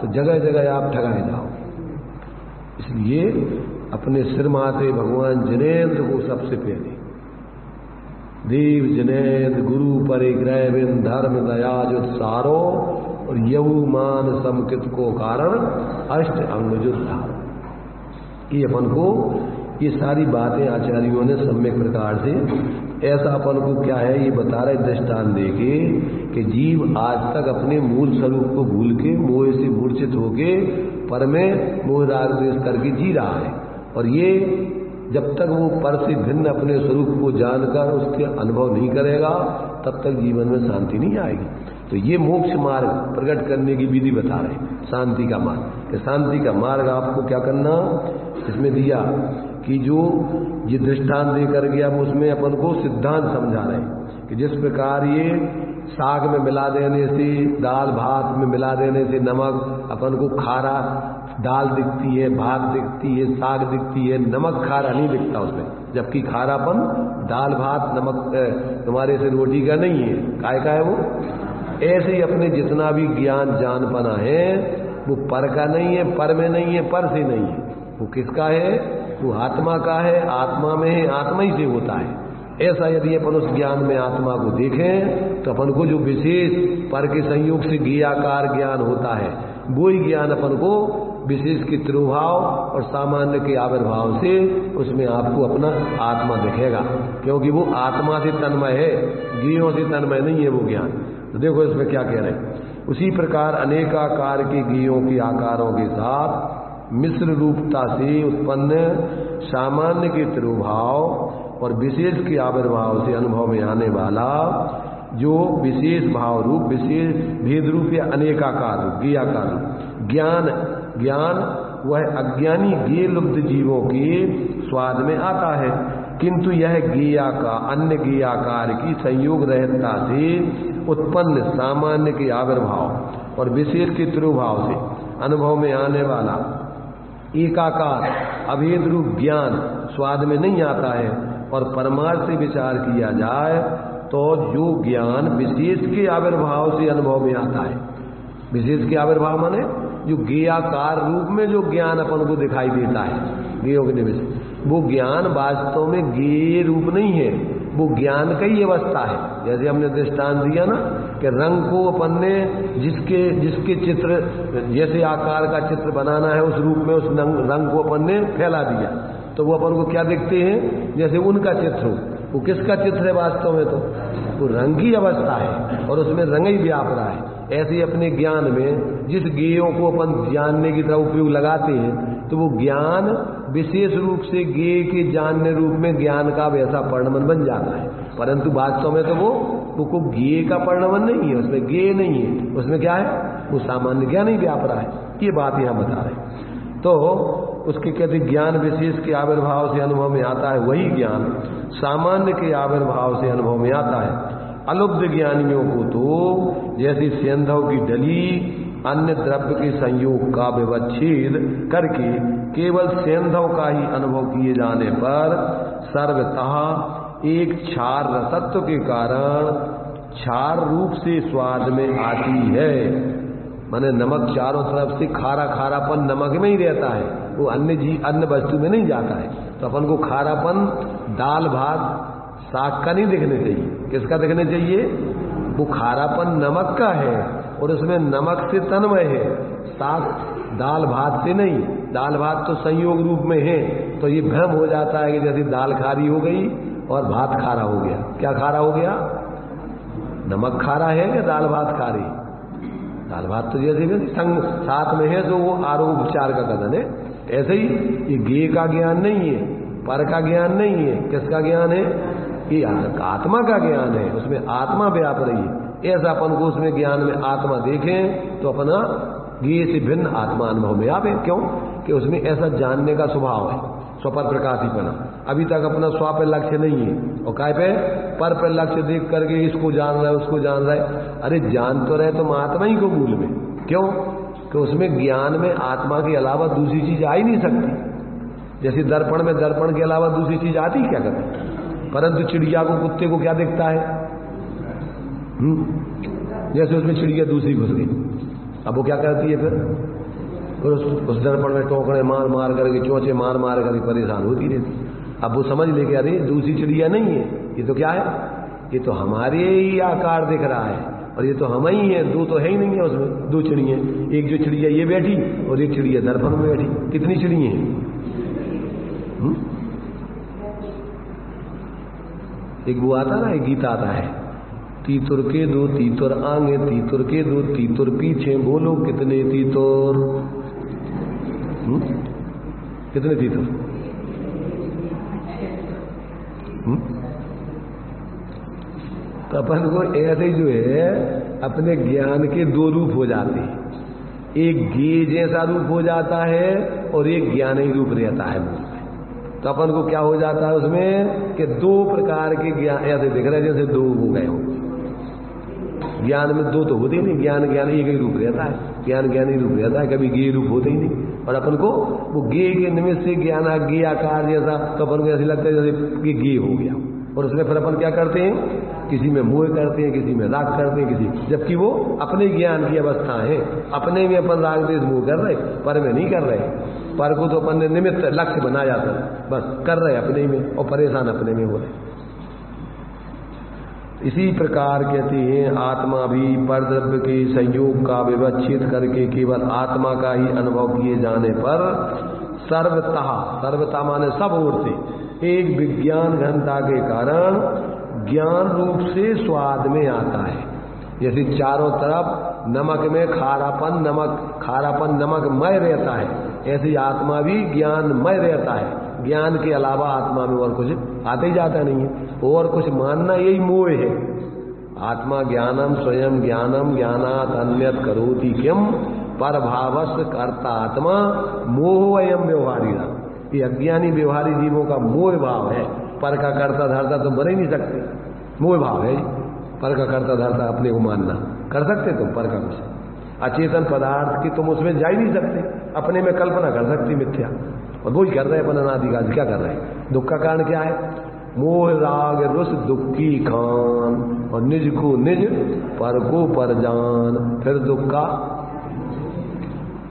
तो जगह जगह आप ठगाए जाओ। इसलिए अपने सिर माथे भगवान जिनेंद्र को सबसे पहले देव जिनेंद्र गुरु परिग्रह बिन धर्म दया जुत्सारो और यऊ मान समकित को कारण अष्ट अंग जुत्सारो। ये अपन को ये सारी बातें आचार्यों ने सम्यक प्रकार से ऐसा अपन को क्या है ये बता रहे दृष्टांत देके कि जीव आज तक अपने मूल स्वरूप को भूल के मोह से मूर्छित होके पर में मोह राग द्वेष करके जी रहा है। और ये जब तक वो पर से भिन्न अपने स्वरूप को जानकर उसके अनुभव नहीं करेगा तब तक जीवन में शांति नहीं आएगी। तो ये मोक्ष मार्ग प्रकट करने की विधि बता रहे हैं, शांति का मार्ग। कि शांति का मार्ग आपको क्या करना, इसमें दिया कि जो ये दृष्टांत देकर गया वो उसमें अपन को सिद्धांत समझा रहे हैं कि जिस प्रकार ये साग में मिला देने से, दाल भात में मिला देने से नमक अपन को खारा दाल दिखती है, भात दिखती है, साग दिखती है, नमक खारा नहीं दिखता उसमें, जबकि खारापन दाल भात नमक तुम्हारे से रोटी का नहीं है, काय का है वो। ऐसे ही अपने जितना भी ज्ञान जानपना है वो पर का नहीं है, पर में नहीं है, पर से नहीं है, वो किसका है, वो आत्मा का है, आत्मा में है, आत्मा ही से होता है। ऐसा यदि अपन उस ज्ञान में आत्मा को देखें तो अपन को जो विशेष पर के संयोग से ज्ञाकार ज्ञान होता है वही ज्ञान अपन को विशेष के तिरुभाव और सामान्य के आविर्भाव से उसमें आपको अपना आत्मा दिखेगा, क्योंकि वो आत्मा से तन्मय है, ज्ञेयों से तन्मय नहीं है वो ज्ञान। तो देखो इसमें क्या कह रहे हैं, उसी प्रकार अनेकाकार के ज्ञेयों के आकारों के साथ मिश्र रूपता से उत्पन्न सामान्य के तिरुभाव और विशेष के आविर्भाव से अनुभव में आने वाला जो विशेष भाव रूप, विशेष भेद रूप या अनेकाकार रूप, ज्ञेयाकार रूप ज्ञान वह अज्ञानी ज्ञेय लुब्ध जीवों के स्वाद में आता है, किंतु यह अन्य ज्ञेयाकार की संयोग रहता से उत्पन्न सामान्य के आविर्भाव और विशेष के तिरुभाव से अनुभव में आने वाला एकाकार अभेद रूप ज्ञान स्वाद में नहीं आता है। और परमार्थ से विचार किया जाए तो जो ज्ञान विशेष के आविर्भाव से अनुभव में आता है, विशेष के आविर्भाव माने जो ज्ञेयाकार रूप में जो ज्ञान अपन को दिखाई देता है ज्ञेयों के निमित्त, वो ज्ञान वास्तव में ज्ञेय रूप नहीं है, वो ज्ञान का ही अवस्था है। जैसे हमने दृष्टांत दिया ना कि रंग को अपन ने जिसके चित्र जैसे आकार का चित्र बनाना है उस रूप में उस रंग को अपन ने फैला दिया तो वो अपन को क्या देखते हैं, जैसे उनका चित्र हो। वो किसका चित्र है वास्तव में, तो वो रंग की अवस्था है और उसमें रंग ही व्याप रहा है। ऐसे ही अपने ज्ञान में जिस ज्ञेयों को अपन जानने की तरह उपयोग लगाते हैं तो वो ज्ञान विशेष रूप से ज्ञेय के जानने रूप में ज्ञान का वैसा परिणमन बन जाता है, परंतु वास्तव में तो वो ज्ञेय का परिणमन नहीं है, उसमें ज्ञेय नहीं है, उसमें क्या है, वो सामान्य ज्ञान ही व्याप रहा है। ये बात यहाँ बता रहे। तो उसके कहते ज्ञान विशेष के आविर्भाव से अनुभव में आता है, वही ज्ञान सामान्य के आविर्भाव से अनुभव में आता है। अलुब्ध ज्ञानियों को तो जैसे सेंधव की डली अन्य द्रव्य के संयोग का विवच्छेद करके केवल सेंधव का ही अनुभव किए जाने पर सर्वतः एक क्षार रसत्व के कारण क्षार रूप से स्वाद में आती है। माने नमक चारों तरफ से खारा खारापन नमक में ही रहता है, वो अन्य वस्तु में नहीं जाता है। तो अपन को खारापन दाल भात साग का नहीं दिखने चाहिए, किसका दिखने चाहिए, वो खारापन नमक का है और उसमें नमक से तन्मय है, साग दाल भात से नहीं। दाल भात तो संयोग रूप में है, तो ये भ्रम हो जाता है कि जैसे दाल खारी हो गई और भात खारा हो गया। क्या खारा हो गया, नमक खारा है या दाल भात खारी। दाल भात तो जैसे संग साथ में है तो वो आरोप उपचार का कथन है। ऐसे ही ये ज्ञेय का ज्ञान नहीं है, पर का ज्ञान नहीं है, किसका ज्ञान है, ये आत्मा का ज्ञान है, उसमें आत्मा व्याप रही है। ऐसा अपन को उसमें ज्ञान में आत्मा देखें तो अपना ज्ञेय से भिन्न आत्मा अनुभव में आवे। क्यों कि उसमें ऐसा जानने का स्वभाव है, स्वपर प्रकाशीपना। अभी तक अपना स्व पे लक्ष्य नहीं है और काय पे पर लक्ष्य देख करके इसको जान रहा है उसको जान रहा है। अरे जान तो रहे तुम आत्मा ही को मूल में, क्यों कि उसमें ज्ञान में आत्मा के अलावा दूसरी चीज आ ही नहीं सकती। जैसे दर्पण में दर्पण के अलावा दूसरी चीज आती क्या करती, परंतु चिड़िया को कुत्ते को क्या दिखता है, जैसे उसमें चिड़िया दूसरी घुस गई, अब वो क्या करती है फिर उस दर्पण में टोकरे मार मार करके चोंचे मार मार करके परेशान होती रहती। अब वो समझ ले कि अरे दूसरी चिड़िया नहीं है, ये तो क्या है, ये तो हमारे ही आकार दिख रहा है और ये तो हम ही है, दो तो है ही नहीं है उसमें, दो चिड़िया, एक जो चिड़िया ये बैठी और एक चिड़िया दर्पण में बैठी। कितनी चिड़िया हैं, एक वो आता ना, एक गीत आता है, तीतुर के दो तीतुर आगे, तीतुर के दो तीतुर पीछे, बोलो कितने तीतुर, कितने तीतुर, तो अपन को ऐसे ही जो है अपने ज्ञान के दो रूप हो जाते हैं, एक गे जैसा रूप हो जाता है और एक ज्ञान ही रूप रहता है मुझ में। तो अपन को क्या हो जाता है उसमें कि दो प्रकार के ज्ञान ऐसे दिख रहे जैसे दो हो गए हो। ज्ञान में दो तो होते ही नहीं, ज्ञान ज्ञान एक ही रूप रहता है, ज्ञान ज्ञान ही रूप रहता है, कभी गे रूप होते ही नहीं। और अपन को वो गे के निमित्त से ज्ञान गे आकार जैसा, तो अपन को ऐसे लगता है जैसे कि गे हो गया। और उसमें फिर अपन क्या करते हैं, किसी में मोह करते हैं, किसी में राग करते हैं, किसी, जबकि वो अपने ज्ञान की अवस्था है, अपने में अपन राग देश मोह कर रहे, पर में नहीं कर रहे। पर को तो अपन ने निमित्त लक्ष्य बनाया था, बस कर रहे अपने में और परेशान अपने में हो रहे। इसी प्रकार कहते हैं आत्मा भी परद्रव्य के संयोग का विवच्छेद करके केवल आत्मा का ही अनुभव किए जाने पर सर्वतः माने सब ओर से एक विज्ञान घनता के कारण ज्ञान रूप से स्वाद में आता है। जैसे चारों तरफ नमक में खारापन नमकमय रहता है, ऐसे आत्मा भी ज्ञानमय रहता है। ज्ञान के अलावा आत्मा में और कुछ आते ही जाता नहीं है, और कुछ मानना यही मोह है। आत्मा ज्ञानम स्वयं ज्ञानम ज्ञानात् अन्यत् करोति किम पर भावस्य कर्ता आत्मा मोह अयम व्यवहारी। ये अज्ञानी व्यवहारी जीवों का मोह भाव है। पर का कर्ता धर्ता तो बन ही नहीं सकते, मोह भाव है। पर का कर्ता धर्ता अपने को मानना कर सकते तुम, पर का कुछ अचेतन पदार्थ की तुम उसमें जा ही नहीं सकते, अपने में कल्पना कर सकती मिथ्या, और वो ही कर रहे हैं अपन अनादिकाल। क्या कर रहे हैं? दुख का कारण क्या है? मोह राग रुस दुखी खान, और निज को निज पर को पर जान, फिर दुख का।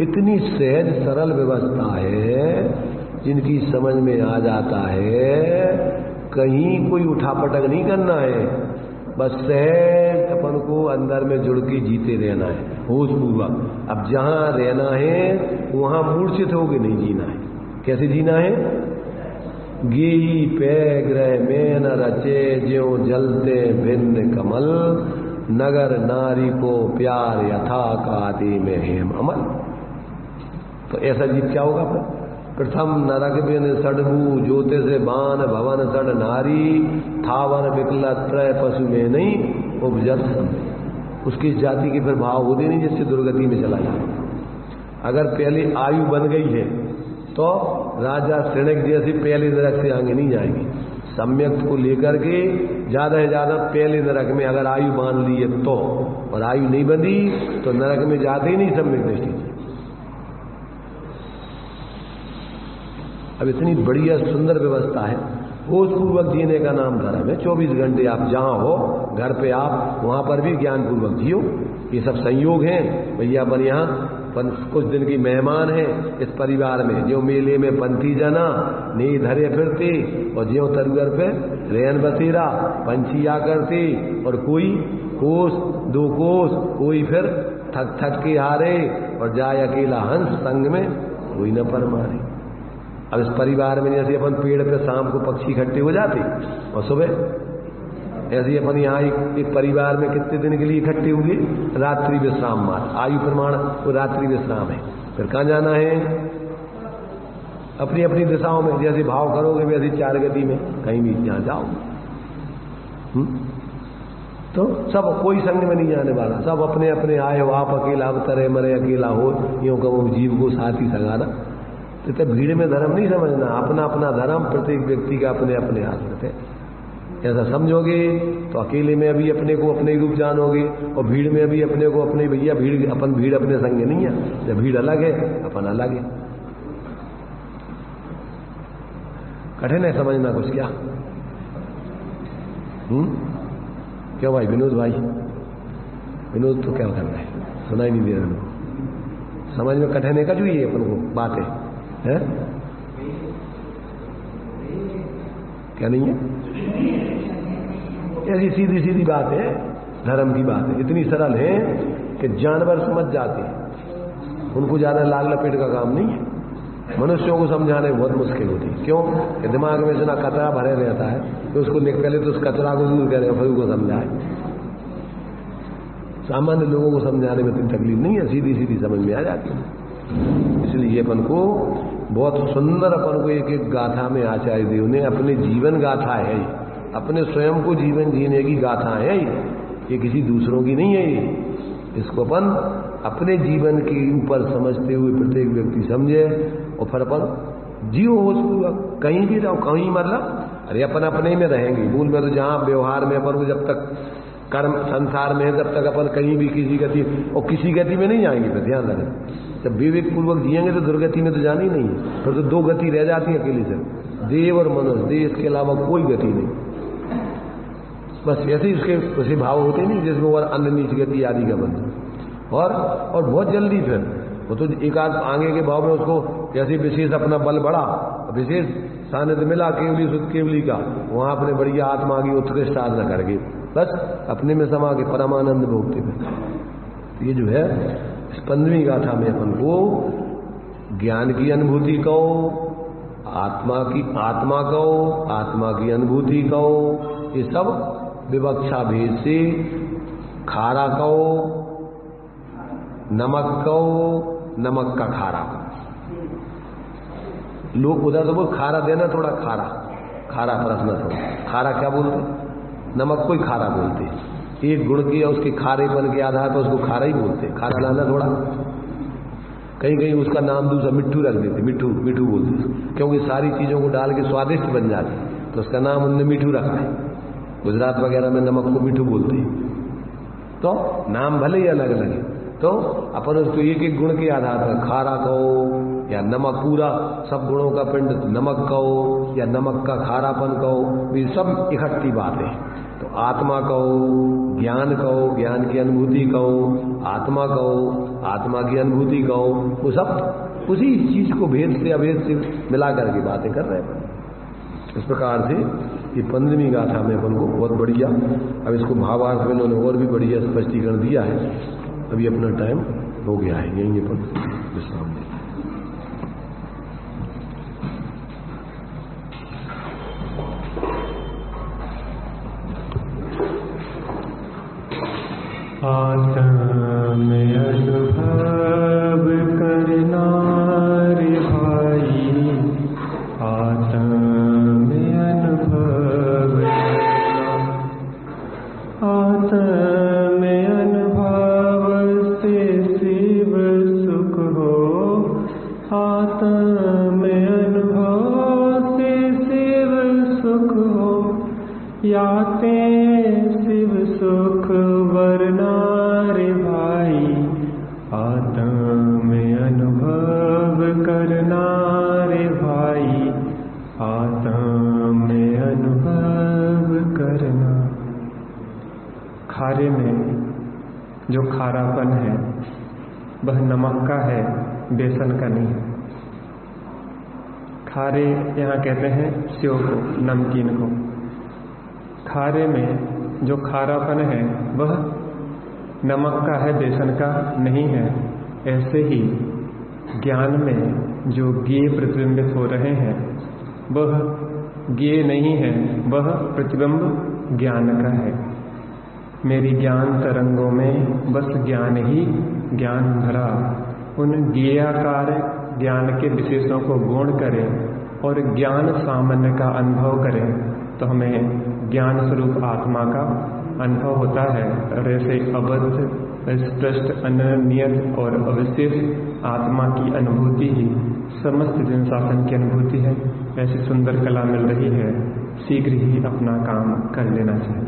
इतनी सहज सरल व्यवस्था है जिनकी समझ में आ जाता है, कहीं कोई उठापटक नहीं करना है, बस सहज अपन को अंदर में जुड़ के जीते रहना है होश पूर्वक। अब जहां रहना है वहां मूर्छित होके नहीं जीना है। कैसे जीना है? गेई पे ग्रह में न रचे ज्यों जलते भिन्न कमल, नगर नारी को प्यार यथा कादि में हेम अमल। तो ऐसा जीत क्या होगा? प्रथम नरक बिन सडभू ज्योति से बान भवन सड नारी, थावर विकल त्रय पशु में नहीं उपजत। उसकी जाति के फिर भाव होते नहीं जिससे दुर्गति में चला जाए। अगर पहले आयु बन गई है तो राजा श्रेणक जैसे पहले नरक से आगे नहीं जाएंगे। सम्यक को लेकर के ज्यादा से ज्यादा पहले नरक में अगर आयु बांध ली है तो, और आयु नहीं बंधी तो नरक में जाते ही नहीं सम्यक दृष्टि से। अब इतनी बढ़िया सुंदर व्यवस्था है, होश पूर्वक जीने का नाम धर्म है। 24 घंटे आप जहां हो, घर पे आप वहां पर भी ज्ञान पूर्वक जियो। ये सब संयोग हैं भैया। अपन यहाँ कुछ दिन की मेहमान है इस परिवार में, जो मेले में पंथी जना नहीं धरे फिरती, और ज्यों तरुअर पे रेन बसेरा पंछी आकर थी, और कोई कोस दो कोस, कोई फिर थक थक के हारे, और जाए अकेला हंस संग में कोई न परमारे। अब इस परिवार में जैसे अपन पेड़ पे शाम को पक्षी इकट्ठे हो जाते और सुबह, ऐसे ही अपन यहाँ एक परिवार में कितने दिन के लिए इकट्ठे हुए? रात्रि विश्राम मात्र, आयु प्रमाण तो रात्रि विश्राम है। फिर कहाँ जाना है? अपनी अपनी दिशाओं में जैसे भाव करोगे वैसी चार गति में कहीं भी जहाँ जाओ। तो सब कोई संग में नहीं जाने वाला, सब अपने अपने आए हो। आप अकेला अवतरे मरे अकेला हो, यूं कहो जीव को साथ ही संगाना। तो भीड़ में धर्म नहीं समझना, अपना अपना धर्म प्रत्येक व्यक्ति का अपने अपने हाथ है। ऐसा समझोगे तो अकेले में अभी अपने को अपने रूप जानोगे, और भीड़ में अभी अपने को अपने भैया भीड़ अपन भीड़ अपने संग नहीं है। जब भीड़ अलग है अपन अलग है। कठिन है समझना कुछ क्या? क्यों भाई विनोद भाई? विनोद तो क्या कर रहा है? सुनाई नहीं दे रहा उनको। समझ में कठिन है का जो ये अपन को बात है क्या नहीं है? ऐसी सीधी सीधी बात है, धर्म की बात है। इतनी सरल है कि जानवर समझ जाते हैं, उनको ज्यादा लाल लपेट का काम नहीं है। मनुष्यों को समझाने बहुत मुश्किल होती है। क्यों? कि दिमाग में इतना कचरा भरे रहता है कि उसको पहले तो उस कचरा को दूर करे फिर उसको समझाए। सामान्य लोगों को समझाने में इतनी तकलीफ नहीं है, सीधी सीधी समझ में आ जाती है। इसलिए अपन को बहुत सुंदर अपन को एक एक गाथा में आचार्य देव ने अपने जीवन गाथा है, अपने स्वयं को जीवन जीने की गाथा है, ये किसी दूसरों की नहीं है। ये इसको अपन अपने जीवन के ऊपर समझते हुए प्रत्येक व्यक्ति समझे और फिर अपन जियो होशपूर्वक। कहीं भी रहो, कहीं मतलब अरे अपन अपने में रहेंगे, मूल में तो जहाँ व्यवहार में अपन को जब तक कर्म संसार में है तब तक अपन कहीं भी किसी गति और किसी गति में नहीं जाएंगे। फिर ध्यान रखें, जब विवेक पूर्वक जिएंगे तो दुर्गति में तो जानी नहीं है, फिर तो दो गति रह जाती है अकेली से, देव और मनुष्य, देव इसके अलावा कोई गति नहीं। बस ऐसे ही उसके वैसे भाव होते नहीं जिसमें और अन्य नीच गति आदि का बंधन। और बहुत जल्दी फिर वो तो एक आध आगे के भाव में उसको जैसे विशेष अपना बल बढ़ा, विशेष सानिध्य मिला केवली शुद्ध केवली का, वहां अपने बढ़िया आत्मा की उत्कृष्ट साधना करके बस अपने में समा के परमानंद भोगते थे। तो ये जो है इस 15वीं गाथा में अपन को ज्ञान की अनुभूति कहो, आत्मा कहो, आत्मा की अनुभूति कहो, ये सब विवक्षा भेद से खारा कहो, नमक कहो, नमक का खारा। लोग उधर तो बोल खारा देना, थोड़ा खारा खारा प्रश्न, थोड़ा खारा क्या बोलते, नमक कोई खारा बोलते। एक गुण की उसके खारेपन के आधार पर उसको खारा ही बोलते, खारा लाना थोड़ा। कहीं कहीं उसका नाम दूसरा मिट्ठू रख देते, मिठू बोलते, क्योंकि सारी चीजों को डाल के स्वादिष्ट बन जाती, तो उसका नाम उनने मिठू रखा है। गुजरात वगैरह में नमक को मिठू बोलते हैं, तो नाम भले ही अलग अलग है, तो अपन उसको एक एक गुण के आधार पर खारा कहो या नमक, पूरा सब गुणों का पिंड नमक कहो या नमक का खारापन कहो, ये सब इकट्ठी बात है। तो आत्मा कहो, ज्ञान कहो, ज्ञान की अनुभूति कहो, आत्मा कहो, आत्मा की अनुभूति कहो, वो सब उसी चीज को भेद से अभेद से मिला करके बातें कर रहे हैं। इस प्रकार से ये 15वीं गाथा में अपन को बहुत बढ़िया, अब इसको भावार्थ में उन्होंने और भी बढ़िया स्पष्टीकरण दिया है। अभी अपना टाइम हो गया है, यहीं पर विश्राम दें। आत्म अनुभव करना रे भाई, आत्म अनुभव करना, आत्म अनुभव से शिव सुख हो, आत्म अनुभव से शिव सुख हो, याते शिव सुख वरना रे भाई, आत्म अनुभव करना रे भाई, आत्म अनुभव करना। खारे में जो खारापन है वह नमक का है, बेसन का नहीं है। खारे यहाँ कहते हैं सेव को, नमकीन को। खारे में जो खारापन है वह नमक का है, बेसन का नहीं है। ऐसे ही ज्ञान में जो ज्ञेय प्रतिबिंबित हो रहे हैं वह ज्ञेय नहीं है, वह प्रतिबिंब ज्ञान का है। मेरी ज्ञान तरंगों में बस ज्ञान ही ज्ञान भरा, उन ज्ञेयाकार ज्ञान के विशेषों को गौण करें और ज्ञान सामान्य का अनुभव करें तो हमें ज्ञान स्वरूप आत्मा का अनुभव होता है। और ऐसे अबद्ध, स्पष्ट, अनियत और अविशेष आत्मा की अनुभूति ही समस्त जन शासन की अनुभूति है। ऐसी सुंदर कला मिल रही है, शीघ्र ही अपना काम कर लेना चाहिए।